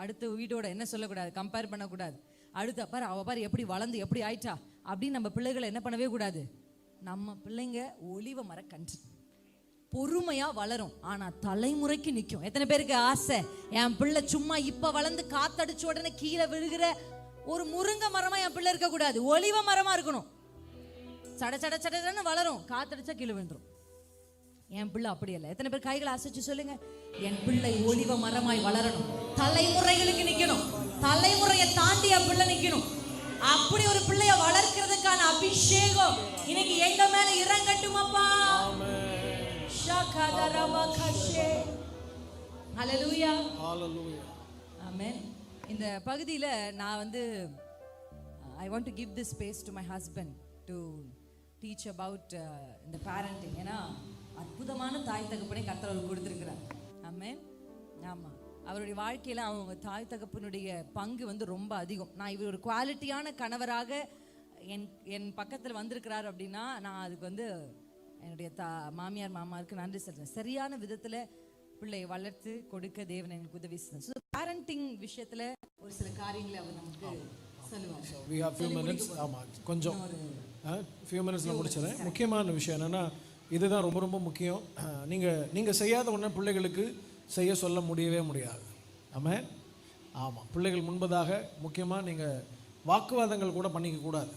அடுத்த வீடோட என்ன சொல்லக்கூடாது, கம்பேர் பண்ணக்கூடாது. அடுத்த பாரு அவ பாரு எப்படி வளர்ந்து எப்படி ஆயிட்டா அப்படின்னு நம்ம பிள்ளைகளை என்ன பண்ணவே கூடாது. நம்ம பிள்ளைங்க ஒலிவ மரக்கன்று, பொறுமையா வளரும், ஆனா தலைமுறைக்கு நிற்கும். எத்தனை பேருக்கு ஆசை என் பிள்ளை சும்மா இப்ப வளர்ந்து காத்தடிச்ச உடனே கீழே விழுகிற ஒரு முருங்கை மரமா என் பிள்ளை இருக்க கூடாது, ஒலிவ மரமா இருக்கணும். சட சட சடன்னு வளரும், காத்தடிச்சா கீழே விழுந்துரும். என் பிள்ளை அப்படி இல்லை. எத்தனை பேர் கைகளை அசைச்சு சொல்லுங்க, என் பிள்ளை ஒலிவ மரமாய் வளரணும், தலைமுறைகளுக்கு நிக்கணும், தலைமுறையை தாண்டி என் பிள்ளை நிக்கணும். அப்படி ஒரு பிள்ளைய வளர்க்கிறதுக்கான அபிஷேகம் இன்னைக்கு எங்க மேல இறங்கட்டுமாப்பா. ஹல்லேலூயா. ஹல்லேலூயா. ஆமென். இந்த பகுதியில நான் வந்து I want to give this space to my husband to teach about இந்த parenting. ஏன்னா அற்புதமான தாய் தகப்பனை கர்த்தர் அவருக்கு கொடுத்திருக்கிறார். ஆமென். ஆமா, அவருடைய வாழ்க்கையில அவங்க தாய் தகப்பனுடைய பங்கு வந்து ரொம்ப அதிகம். நான் இவர் ஒரு குவாலிட்டியான கணவராக என் பக்கத்தில் வந்திருக்கிறார் அப்படின்னா நான் அதுக்கு வந்து என்னுடைய மாமியார் மாமாவுக்கு நன்றி சொல்றேன். சரியான விதத்துல பிள்ளையை வளர்த்து கொடுக்க தேவன் எங்களுக்கு உதவி செய்தார். ஸோ பேரண்டிங் விஷயத்துல ஒரு சில காரியங்களை அவர் நமக்கு சொல்லுவார். we have few minutes. ஆமா, கொஞ்சம் few minutesல முடிச்சறேன். முக்கியமான விஷயம் என்னன்னா, இதுதான் ரொம்ப ரொம்ப முக்கியம். நீங்க செய்யாத ஒண்ணு பிள்ளைகளுக்கு செய்ய சொல்ல முடியவே முடியாது. ஆமென். ஆமா, பிள்ளைகள் முன்பதாக முக்கியமாக நீங்கள் வாக்குவாதங்கள் கூட பண்ணிக்க கூடாது.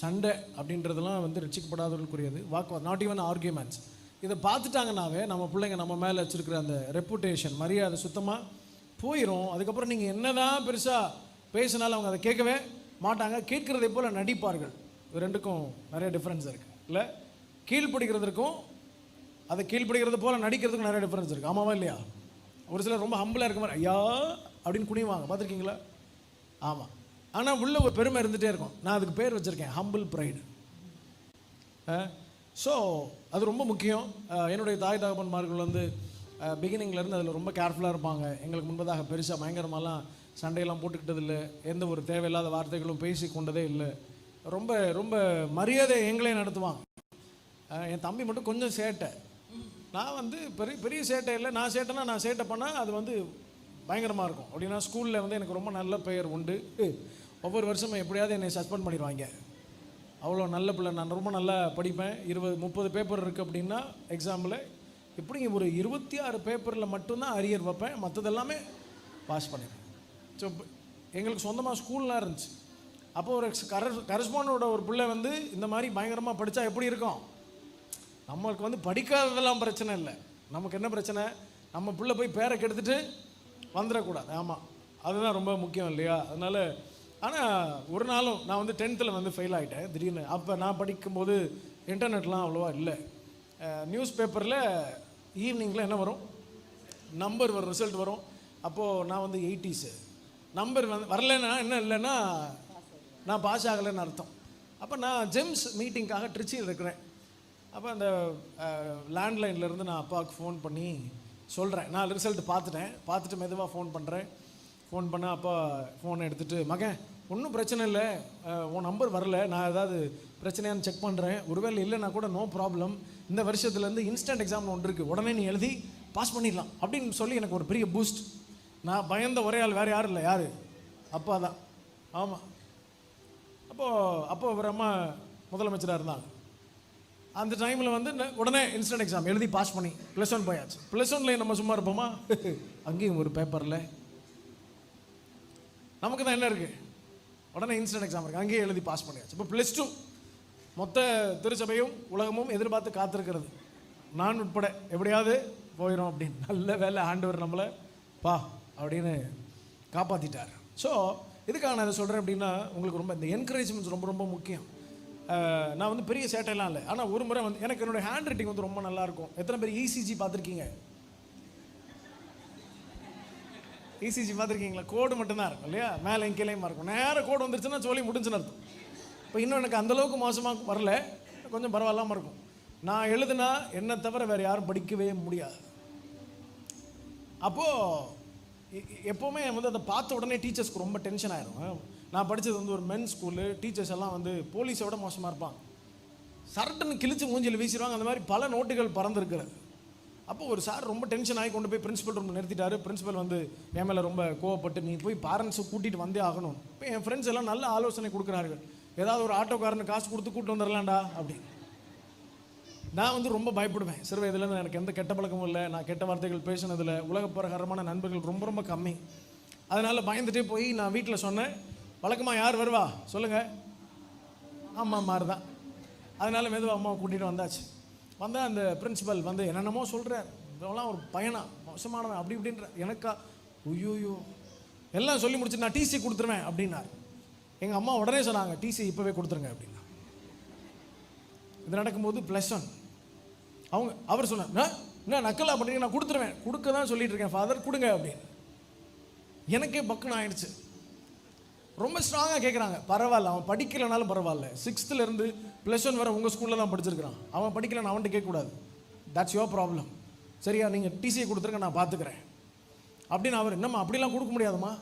சண்டை அப்படின்றதெல்லாம் வந்து ரட்சிக்கப்படாதவர்களுக்குரியது. வாக்குவாதம், நாட் ஈவன் ஆர்கியூமெண்ட்ஸ். இதை பார்த்துட்டாங்கன்னாவே நம்ம பிள்ளைங்க நம்ம மேலே வச்சுருக்கிற அந்த ரெப்புடேஷன், மரியாதை சுத்தமாக போயிடும். அதுக்கப்புறம் நீங்கள் என்னதான் பெருசாக பேசினாலும் அவங்க அதை கேட்கவே மாட்டாங்க. கேட்குறதை போல் நடிப்பார்கள். இது ரெண்டுக்கும் நிறைய டிஃப்ரென்ஸ் இருக்குது இல்லை? கீழ்ப்படுகிறதுக்கும் அதை கீழ்ப்படுகிறது போல் நடிக்கிறதுக்கும் நிறைய டிஃப்ரென்ஸ் இருக்குது. ஆமாவா இல்லையா? ஒரு சிலர் ரொம்ப ஹம்பிளாக இருக்க மாதிரி ஐயா அப்படின்னு குனிவாங்க, பார்த்துருக்கீங்களா? ஆமாம். ஆனால் உள்ள ஒரு பெருமை இருந்துகிட்டே இருக்கும். நான் அதுக்கு பேர் வச்சுருக்கேன், ஹம்பிள் ப்ரைடு. ஸோ அது ரொம்ப முக்கியம். என்னுடைய தாய் தகப்பன்மார்கள் வந்து பிகினிங்லேருந்து அதில் ரொம்ப கேர்ஃபுல்லாக இருப்பாங்க. எங்களுக்கு முன்பதாக பெருசாக பயங்கரமாலாம் சண்டையெல்லாம் போட்டுக்கிட்டது இல்லை. எந்த ஒரு தேவையில்லாத வார்த்தைகளும் பேசி கொண்டதே இல்லை. ரொம்ப ரொம்ப மரியாதை எங்களே நடத்துவாங்க. என் தம்பி மட்டும் கொஞ்சம் சேட்டை. நான் வந்து பெரிய சேட்டை இல்லை. நான் சேட்டைனா நான் சேட்டை பண்ணால் அது வந்து பயங்கரமாக இருக்கும். அப்படின்னா ஸ்கூலில் வந்து எனக்கு ரொம்ப நல்ல பெயர் உண்டு. ஒவ்வொரு வருஷமும் எப்படியாவது என்னை சஸ்பெண்ட் பண்ணிடுவாங்க. அவ்வளோ நல்ல பிள்ளை. நான் ரொம்ப நல்லா படிப்பேன். 20-30 பேப்பர் இருக்குது அப்படின்னா எக்ஸாம்பிள், எப்படிங்க ஒரு 26 பேப்பரில் மட்டும்தான் அரியர் வைப்பேன், மற்றதெல்லாமே பாஸ் பண்ணிடுவேன். ஸோ எங்களுக்கு சொந்தமாக ஸ்கூல்லாம் இருந்துச்சு. அப்போ ஒரு கரஸ்பாண்டோட ஒரு பிள்ளை வந்து இந்த மாதிரி பயங்கரமாக படித்தா எப்படி இருக்கும்? நம்மளுக்கு வந்து படிக்காததெல்லாம் பிரச்சனை இல்லை. நமக்கு என்ன பிரச்சனை? நம்ம பிள்ளை போய் பேரை கெடுத்துட்டு வந்துடக்கூடாது. ஆமாம், அதுதான் ரொம்ப முக்கியம் இல்லையா? அதனால் ஆனால் ஒரு நாளும் நான் வந்து 10th வந்து ஃபெயில் ஆகிட்டேன் திடீர்னு. அப்போ நான் படிக்கும்போது இன்டர்நெட்லாம் அவ்வளோவா இல்லை. நியூஸ் பேப்பரில் ஈவினிங்கில் என்ன வரும், நம்பர் வரும், ரிசல்ட் வரும். அப்போது நான் வந்து 80s. நம்பர் வந்து வரலன்னா என்ன இல்லைன்னா நான் பாஸ் ஆகலைன்னு அர்த்தம். அப்போ நான் ஜெம்ஸ் மீட்டிங்காக ட்ரிச்சியில் இருக்கிறேன். அப்போ அந்த லேண்ட்லைன்லேருந்து நான் அப்பாவுக்கு ஃபோன் பண்ணி சொல்கிறேன். நான் ரிசல்ட் பார்த்துட்டு மெதுவாக ஃபோன் பண்ணுறேன். ஃபோன் பண்ண அப்பா ஃபோனை எடுத்துகிட்டு, மகன் ஒன்றும் பிரச்சனை இல்லை, உன் நம்பர் வரல, நான் ஏதாவது பிரச்சனையான்னு செக் பண்ணுறேன், ஒருவேளை இல்லைன்னா கூட நோ ப்ராப்ளம், இந்த வருஷத்துலேருந்து இன்ஸ்டன்ட் எக்ஸாம் ஒன்று இருக்குது, உடனே நீ எழுதி பாஸ் பண்ணிடலாம் அப்படின்னு சொல்லி எனக்கு ஒரு பெரிய பூஸ்ட். நான் பயந்த ஒரே ஆள் வேறு யாரும் இல்லை, யார்? அப்பா தான். ஆமாம். அப்போ அவர் அம்மா முதலமைச்சராக இருந்தாங்க. அந்த டைமில் வந்து உடனே இன்ஸ்டன்ட் எக்ஸாம் எழுதி பாஸ் பண்ணி +1 போயாச்சு. +1ல நம்ம சும்மா இருப்போமா? அங்கேயும் ஒரு பேப்பரில் நமக்கு தான் என்ன இருக்குது, உடனே இன்ஸ்டன்ட் எக்ஸாம் இருக்குது, அங்கேயே எழுதி பாஸ் பண்ணியாச்சு. இப்போ +2 மொத்த திருச்சபையும் உலகமும் எதிர்பார்த்து காத்திருக்கிறது, நான் உட்பட எப்படியாவது போயிடும் அப்படின்னு. நல்ல வேலை, ஆண்டவர் நம்மளை அப்படின்னு காப்பாற்றிட்டார். ஸோ இதுக்காக நான் இதை சொல்கிறேன் அப்படின்னா, உங்களுக்கு ரொம்ப இந்த என்கரேஜ்மெண்ட்ஸ் ரொம்ப ரொம்ப முக்கியம். நான் வந்து பெரிய சேட்டையெல்லாம் இல்லை, ஆனால் ஒரு முறை வந்து எனக்கு என்னோடய ஹேண்ட் ரைட்டிங் வந்து ரொம்ப நல்லாயிருக்கும். எத்தனை பேர் இசிஜி பார்த்துருக்கீங்க? இசிஜி பார்த்துருக்கீங்களா? கோடு மட்டும்தான் இருக்கும் இல்லையா, மேலே கீழேயுமா இருக்கும். நேராக கோடு வந்துருச்சுன்னா சொல்லி முடிஞ்சுன்னு அர்த்தம். இப்போ இன்னும் எனக்கு அந்தளவுக்கு மோசமாக வரல, கொஞ்சம் பரவாயில்லாமல் இருக்கும். நான் எழுதுனா என்னை தவிர வேறு யாரும் படிக்கவே முடியாது. அப்போது எப்போவுமே வந்து அதை பார்த்த உடனே டீச்சர்ஸ்க்கு ரொம்ப டென்ஷன் ஆயிரும். நான் படித்தது வந்து ஒரு மென் ஸ்கூலு, டீச்சர்ஸ் எல்லாம் வந்து போலீஸோட மோசமாக இருப்பாங்க, சரட்டுன்னு கிழிச்சு மூஞ்சில் வீசிடுவாங்க. அந்த மாதிரி பல நோட்டுகள் பறந்துருக்கிறது. அப்போ ஒரு சார் ரொம்ப டென்ஷன் ஆகி கொண்டு போய் பிரின்சிபல் ரூம் நிறுத்திட்டாரு. பிரின்சிபல் வந்து என் மேலே ரொம்ப கோவப்பட்டு, நீ போய் பேரண்ட்ஸை கூட்டிகிட்டு வந்தே ஆகணும். இப்போ என் ஃப்ரெண்ட்ஸ் எல்லாம் நல்ல ஆலோசனை கொடுக்குறார்கள், ஏதாவது ஒரு ஆட்டோக்காரனு காசு கொடுத்து கூப்பிட்டு வந்துடலாம்டா அப்படி. நான் வந்து ரொம்ப பயப்படுவேன். சிறு வயதுலேருந்து எனக்கு எந்த கெட்ட பழக்கமும் இல்லை, நான் கெட்ட வார்த்தைகள் பேசினதில், உலகப்பிரகாரமான நண்பர்கள் ரொம்ப ரொம்ப கம்மி. அதனால் பயந்துட்டே போய் நான் வீட்டில் சொன்னேன், வழக்கமாக யார் வருவா சொல்லுங்கள், அம்மா மாதிரி தான். அதனால் மெதுவாக அம்மாவை கூட்டிகிட்டு வந்தாச்சு. வந்தால் அந்த பிரின்சிபல் வந்து என்னென்னமோ சொல்கிறார், இதெல்லாம் ஒரு பையனா மோசமானவன் அப்படி இப்படின்ற. எனக்கா ஐயோயோ எல்லாம் சொல்லி முடிச்சு நான் டிசி கொடுத்துருவேன் அப்படின்னார். எங்கள் அம்மா உடனே சொன்னாங்க, டிசி இப்போவே கொடுத்துருங்க அப்படின்னா. இது நடக்கும்போது +1 அவர் சொன்னார், என்ன நக்கலா பண்ணுறீங்க, நான் கொடுத்துருவேன், கொடுக்க தான் சொல்லிட்டு இருக்கேன் ஃபாதர், கொடுங்க அப்படின்னு. எனக்கே பக்குன்னு ஆயிடுச்சு. ரொம்ப ஸ்ட்ராங்காக கேட்குறாங்க. பரவாயில்ல, அவன் படிக்கலைனாலும் பரவாயில்ல, 6th +1 வரை உங்கள் ஸ்கூலில் தான் படிச்சிருக்கிறான், அவன் படிக்கலைன்னு அவன்கிட்ட கேட்கக்கூடாது, தட்ஸ் யோர் ப்ராப்ளம், சரியா, நீங்கள் டிசியை கொடுத்துருங்க, நான் பார்த்துக்கிறேன் அப்படின்னு. அவர் என்னம்மா அப்படிலாம் கொடுக்க முடியாதுமா.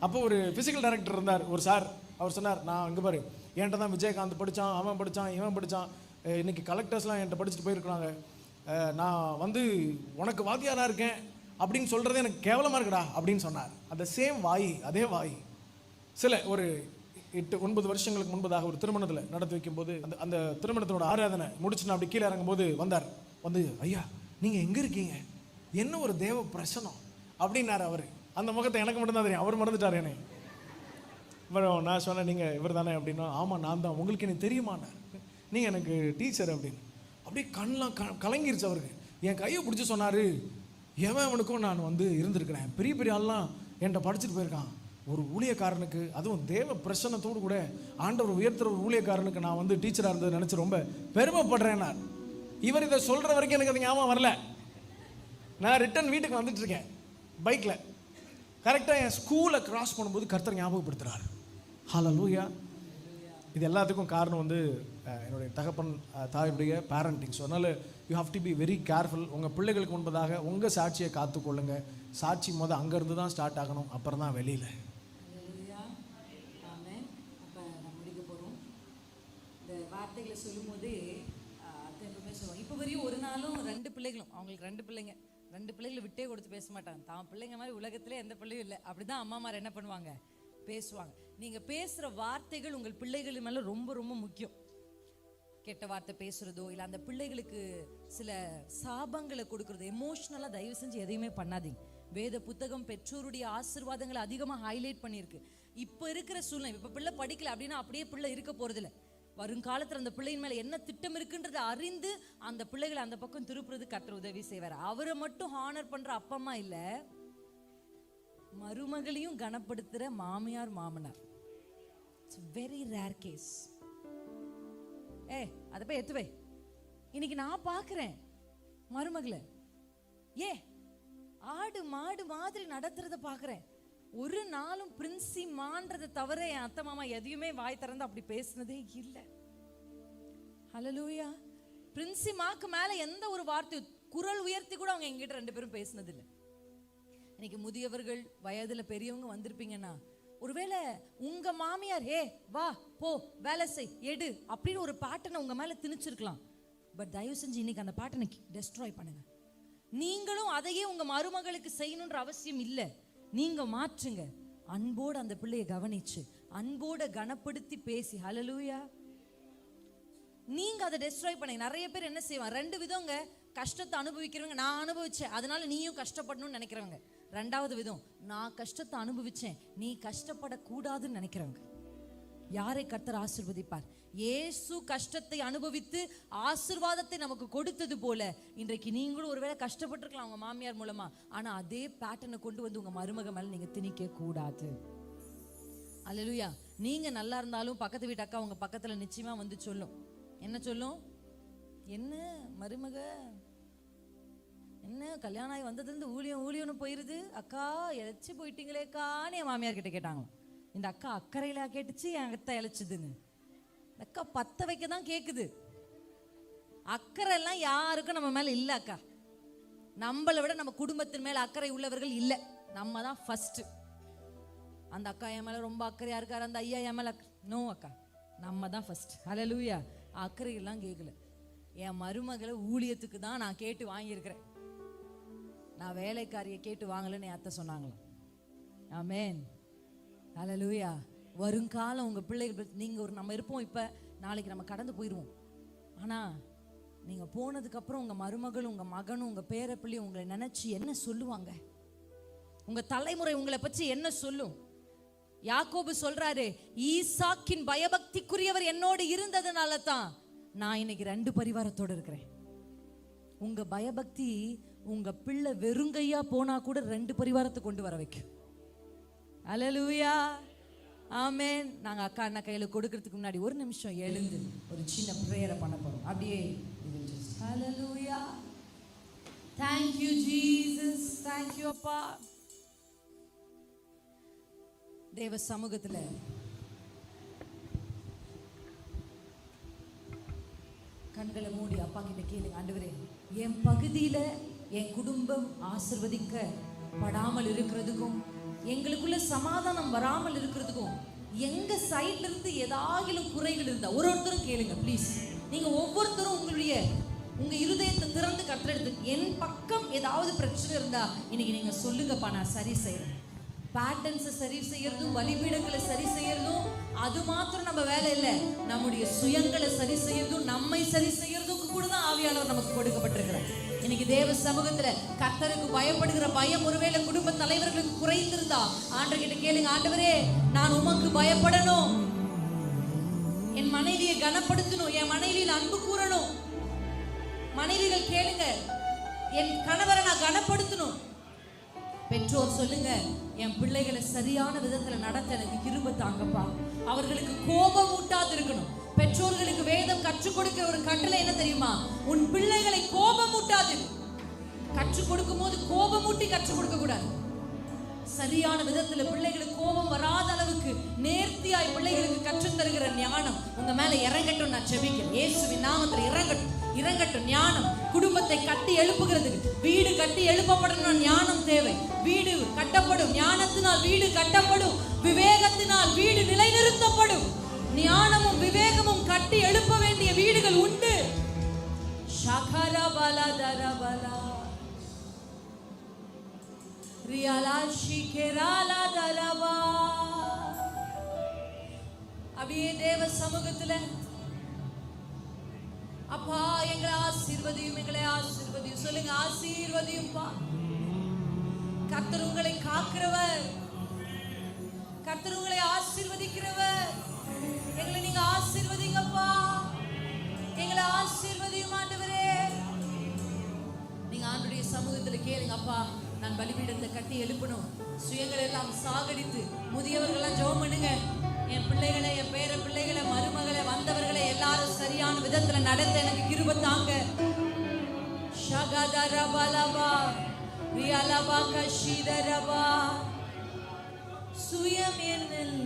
அப்போ ஒரு ஃபிசிக்கல் டைரக்டர் இருந்தார், ஒரு சார். அவர் சொன்னார், நான் அங்கே பாரு, என்கிட்ட தான் விஜயகாந்த் படித்தான், அவன் படித்தான், இவன் படித்தான், இன்றைக்கி கலெக்டர்ஸ்லாம் என்கிட்ட படிச்சுட்டு போயிருக்கிறாங்க, நான் வந்து உனக்கு வாத்தியாராக இருக்கேன் அப்படின்னு சொல்கிறதே எனக்கு கேவலமாக இருக்குடா அப்படின்னு சொன்னார். அந்த சேம் வாய், அதே வாய் சில ஒரு 8-9 வருஷங்களுக்கு முன்பதாக ஒரு திருமணத்தில் நடத்தி வைக்கும்போது, அந்த திருமணத்தோட ஆராதனை முடிச்சு நான் அப்படி கீழே இறங்கும்போது வந்தார். வந்து, ஐயா நீங்கள் எங்கே இருக்கீங்க, என்ன ஒரு தேவ பிரசனம் அப்படின்னார். அவர் அந்த முகத்தை எனக்கு மட்டும்தான் தெரியும், அவர் மறந்துட்டார் என்னை. நான் சொன்னேன், நீங்கள் இவர் தானே அப்படின்னா, ஆமாம் நான் தான், உங்களுக்கு எனக்கு தெரியுமாண்ணா, நீங்கள் எனக்கு டீச்சர் அப்படின்னு. அப்படியே கண்ணெலாம் கலங்கிருச்சு அவருக்கு. என் கையை பிடிச்சி சொன்னார், எவனுக்கும் நான் வந்து இருந்திருக்கிறேன், பெரிய பெரிய ஆள்லாம் என்கிட்ட படிச்சுட்டு போயிருக்கான், ஒரு ஊழியக்காரனுக்கு, அதுவும் தேவ பிரசன்னத்தோடு கூட ஆண்டவர் உயர்த்துற ஒரு ஊழியக்காரனுக்கு நான் வந்து டீச்சராக இருந்தது நினச்சி ரொம்ப பெருமைப்படுறேன். நான் இவர் இதை சொல்கிற வரைக்கும் எனக்கு அது ஞாபகம் வரல. நான் ரிட்டன் வீட்டுக்கு வந்துட்டு இருக்கேன் பைக்கில். கரெக்டாக என் ஸ்கூலை கிராஸ் பண்ணும்போது கர்த்தர் ஞாபகப்படுத்துகிறார். ஹல்லேலூயா. இது எல்லாத்துக்கும் காரணம் வந்து என்னுடைய தகப்பன் தாயுடைய பேரண்டிங். ஸோ அதனால் you have to be very careful. உங்கள் பிள்ளைகளுக்கு முன்பதாக உங்கள் சாட்சியை காத்துக்கொள்ளுங்க. சாட்சி அங்கேருந்து தான் ஸ்டார்ட் ஆகணும், அப்புறம் தான் வெளியில். அப்போ நம்ம முடிக்க போகிறோம். இந்த வார்த்தைகளை சொல்லும்போது எப்பவுமே சொல்லுவாங்க, இப்போ வரையும் ஒரு நாளும் 2 பிள்ளைகளும், அவங்களுக்கு 2 பிள்ளைங்க, 2 பிள்ளைகளை விட்டே கொடுத்து பேச மாட்டாங்க. தான் பிள்ளைங்க மாதிரி உலகத்திலே எந்த பிள்ளையும் இல்லை. அப்படி தான் அம்மாமார் என்ன பண்ணுவாங்க, பேசுவாங்க. நீங்கள் பேசுகிற வார்த்தைகள் உங்கள் பிள்ளைகள் மேலே ரொம்ப ரொம்ப முக்கியம். கெட்ட வார்த்தை பேசுகிறதோ இல்லை அந்த பிள்ளைகளுக்கு சில சாபங்களை கொடுக்குறதோ, எமோஷ்னலாக தயவு செஞ்சு எதையுமே பண்ணாதீங்க. வேத புத்தகம் பெற்றோருடைய ஆசீர்வாதங்களை அதிகமாக ஹைலைட் பண்ணியிருக்கு. இப்போ இருக்கிற சூழ்நிலை, இப்போ பிள்ளை படிக்கல அப்படின்னா அப்படியே பிள்ளை இருக்க போகிறதில்ல. வருங்காலத்தில் அந்த பிள்ளையின் மேலே என்ன திட்டம் இருக்குன்றதை அறிந்து அந்த பிள்ளைகளை அந்த பக்கம் திருப்புறது கர்த்தர் உதவி செய்வார். அவரை மட்டும் ஹானர் பண்ணுற அப்பா அம்மா இல்லை, மருமகளையும் கனப்படுத்துகிற மாமியார் மாமனார். It's very rare case. அதை போய் எத்துவே. இன்னைக்கு நான் பார்க்குறேன் மருமகளை ஆடு மாடு மாதிரி நடத்துறத பார்க்குறேன். ஒரு நாளும் பிரின்சி மான்றதை தவிர என் அத்தை மாமா எதையுமே வாய் திறந்து அப்படி பேசுனதே இல்லை. ஹல்லேலூயா. பிரின்சிமாக்கு மேல எந்த ஒரு வார்த்தை குரல் உயர்த்தி கூட அவங்க எங்கிட்ட 2 பேரும் பேசினது இல்லை. இன்னைக்கு முதியவர்கள் வயதுல பெரியவங்க வந்திருப்பீங்கன்னா, ஒருவேளை உங்க மாமியார் வா போ வேலை செய் எடு அப்படின்னு ஒரு பேட்டர்னை உங்க மேல திணிச்சிருக்கலாம். பட் தயவு செஞ்சு இன்னைக்கு அந்த பேட்டர்னை டெஸ்ட்ராய் பண்ணுங்க. நீங்களும் அதையே உங்க மருமகளுக்கு செய்யணுன்ற அவசியம் இல்லை. நீங்க மாற்றுங்க. அன்போடு அந்த பிள்ளையை கவனிச்சு அன்போட கனப்படுத்தி பேசி, ஹல்லேலூயா, நீங்க அதை டெஸ்ட்ராய் பண்ணுங்க. நிறைய பேர் என்ன செய்வாங்க, 2 விதங்க. கஷ்டத்தை அனுபவிக்கிறவங்க, நான் அனுபவிச்சேன் அதனால நீயும் கஷ்டப்படணும்னு நினைக்கிறவங்க. 2வது விதம், நான் கஷ்டத்தை அனுபவிச்சேன் நீ கஷ்டப்படக்கூடாதுன்னு நினைக்கிறவங்க. யாரை கர்த்தர் ஆசீர்வதிப்பார்? இயேசு கஷ்டத்தை அனுபவித்து ஆசீர்வாதத்தை நமக்கு கொடுத்தது போல இன்றைக்கு நீங்களும் ஒருவேளை கஷ்டப்பட்டிருக்கலாம் உங்க மாமியார் மூலமா. ஆனா அதே பேட்டர்னை கொண்டு வந்து உங்க மருமக மேல நீங்க திணிக்க கூடாது. அல்லேலூயா. நீங்க நல்லா இருந்தாலும் பக்கத்து வீட்டு அக்கா உங்க பக்கத்துல நிச்சயமா வந்து சொல்லும். என்ன சொல்லும்? என்ன மருமக, என்ன கல்யாணம் ஆகி வந்ததுலேருந்து ஊழியம்னு போயிருது, அக்கா இழைச்சி போயிட்டீங்களேக்கான்னு என் மாமியார் கிட்ட கேட்டாங்களாம். இந்த அக்கா அக்கறையில கேட்டுச்சு, என் அத்தை இழைச்சுதுன்னு. அக்கா பத்த வைக்க தான் கேக்குது. அக்கறை எல்லாம் யாருக்கும் நம்ம மேல இல்ல அக்கா. நம்மளை விட நம்ம குடும்பத்தின் மேல அக்கறை உள்ளவர்கள் இல்ல, நம்ம தான் ஃபர்ஸ்ட். அந்த அக்கா என் மேல ரொம்ப அக்கறையா இருக்காரு, அந்த ஐயா என் மேல நோ அக்கா, நம்ம தான் ஃபர்ஸ்ட். ஹல்லேலூயா. அக்கறை எல்லாம் கேட்கல. என் மருமகளை ஊழியத்துக்கு தான் நான் கேட்டு வாங்கியிருக்கிறேன், நான் வேலைக்காரியை கேட்டு வாங்கலன்னு என் அத்தை சொன்னாங்களாம். ஆமென். ஹல்லேலூயா. வருங்காலம் உங்க பிள்ளைகள், நீங்க ஒரு நம்ம இருப்போம் இப்ப, நாளைக்கு நம்ம கடந்து போயிடுவோம். ஆனா நீங்க போனதுக்கு அப்புறம் உங்க மருமகளும் உங்க மகனும் உங்க பேரப்பிள்ளையும் உங்களை நினைச்சு என்ன சொல்லுவாங்க? உங்க தலைமுறை உங்களை பற்றி என்ன சொல்லும்? யாக்கோபு சொல்றாரு, ஈசாக்கின் பயபக்திக்குரியவர் என்னோடு இருந்ததுனால தான் நான் இன்னைக்கு 2 பரிவாரத்தோடு இருக்கிறேன். உங்க பயபக்தி உங்க பிள்ளை வெறுங்கையா போனா கூட 2 பரிவாரத்தை கொண்டு வர வைக்கும். அல்லேலூயா. ஆமென். நாங்க அக்கா அண்ணா கையில கொடுக்கறதுக்கு முன்னாடி ஒரு நிமிஷம் எழுந்து ஒரு சின்ன பிரேயரை பண்ண போறோம். அப்படியே ஹல்லேலூயா. Thank you Jesus. Thank you அப்பா. தேவ சமூகத்துல கண்களை மூடி அப்பா கிட்ட கேளுங்க. ஆண்டவரே, என் பகுதியில என் குடும்பம் ஆசீர்வதிக்கப்படாமல் இருக்கிறதுக்கும் எங்களுக்குள்ள சமாதானம் வராமல் இருக்கிறதுக்கும் எங்க சைட்ல இருந்து ஏதாவது குறைகள் இருந்தா ஒருத்தரும் கேளுங்க ப்ளீஸ். நீங்க ஒவ்வொருத்தரும் உங்க இருதயத்தை திறந்து கட்டெடுத்து, என் பக்கம் ஏதாவது பிரச்சனை இருந்தா இன்னைக்கு நீங்க சொல்லுங்கப்பா, நான் சரி செய்யறேன். பேட்டர்ன்ஸை சரி செய்யறதும் பலிபீடங்களை சரி செய்யறதும் அது மாத்திரம் நம்ம வேலை இல்லை, நம்முடைய சுயங்களை சரி செய்யறதும் நம்மை சரி செய்யறதுக்கு கூட தான் ஆவியானவர் நமக்கு கொடுக்கப்பட்டிருக்கிறார். இன்னைக்கு தேவ சமூகத்துல கர்த்தருக்கு பயப்படுகிற பயம் ஒருவேளை குடும்ப தலைவர்களுக்கு குறைந்திருந்தா ஆண்டவர்கிட்ட கேளுங்க. ஆண்டவரே, நான் உமக்கு பயப்படணும், என் மனைவியை கனப்படுத்தணும், என் மனைவியில் அன்பு கூறணும். மனைவிகள் கேளுங்க, என் கணவரை நான் கனப்படுத்தணும். பெற்றோர் சொல்லுங்க, என் பிள்ளைகளை சரியான விதத்துல நடத்த எனக்கு கிருபை தாங்கப்பா. அவர்களுக்கு கோபம் ஊட்டாது இருக்கணும். பெற்றோர்களுக்கு வேதம் கற்றுக் கொடுக்கிற ஒரு கட்டளை என்ன தெரியுமா? உன் பிள்ளைகளை கோபம் ஊட்டாது. கற்றுக் கொடுக்கும் போது கோபம் ஊட்டி கற்றுக் கொடுக்க கூடாது. சரியான விதத்துல பிள்ளைகளுக்கு கோபம் வராத அளவுக்கு நேர்த்தியாய் பிள்ளைகளுக்கு கற்றுத் தருகிற ஞானம் உங்க மேல இறங்கட்டும். நான் ஜெபிக்கிறேன், இயேசுவின் நாமத்துல இறங்கட்டும் ஞானம். குடும்பத்தை கட்டி எழுப்புகிறதுக்கு, வீடு கட்டி எழுப்பப்படணும், ஞானம் தேவை. வீடு கட்டப்படும், ஞானத்தினால் வீடு கட்டப்படும், விவேகத்தினால் வீடு நிலைநிறுத்தப்படும். ஞானமும் விவேகமும் கட்டி எழுப்ப வேண்டிய வீடுகள் உண்டு. அப்படியே தேவ சமூகத்துல அப்பா எங்களை ஆசீர்வதியும், எங்களை ஆசீர்வதியும். சொல்லுங்க, ஆசீர்வதியும்பா. கர்த்தர் உங்களை காக்கிறவர், கர்த்தர் உங்களை ஆசீர்வதிக்கிறவர். எங்களை நீங்க ஆசீர்வதிங்கப்பா, எங்களை ஆசீர்வதியும் ஆண்டவரே. நீங்க ஆண்டவருடைய சமூகத்துல கேளுங்க, அப்பா நான் பலிபீடத்தை கட்டி எழுப்பணும், சுயங்களை எல்லாம் சாகடித்து. முதியவர்கள் எல்லாம் ஜெபம் பண்ணுங்க, என் பிள்ளைகளை, என் பேர பிள்ளைகளை, மருமகளை, வந்தவர்களை எல்லாரும் சரியான விதத்துல நடத்த எனக்கு கிருபை தாங்க. ஷகதரபலபா ரியலபா கஷிதரபா சுயம் என்னில்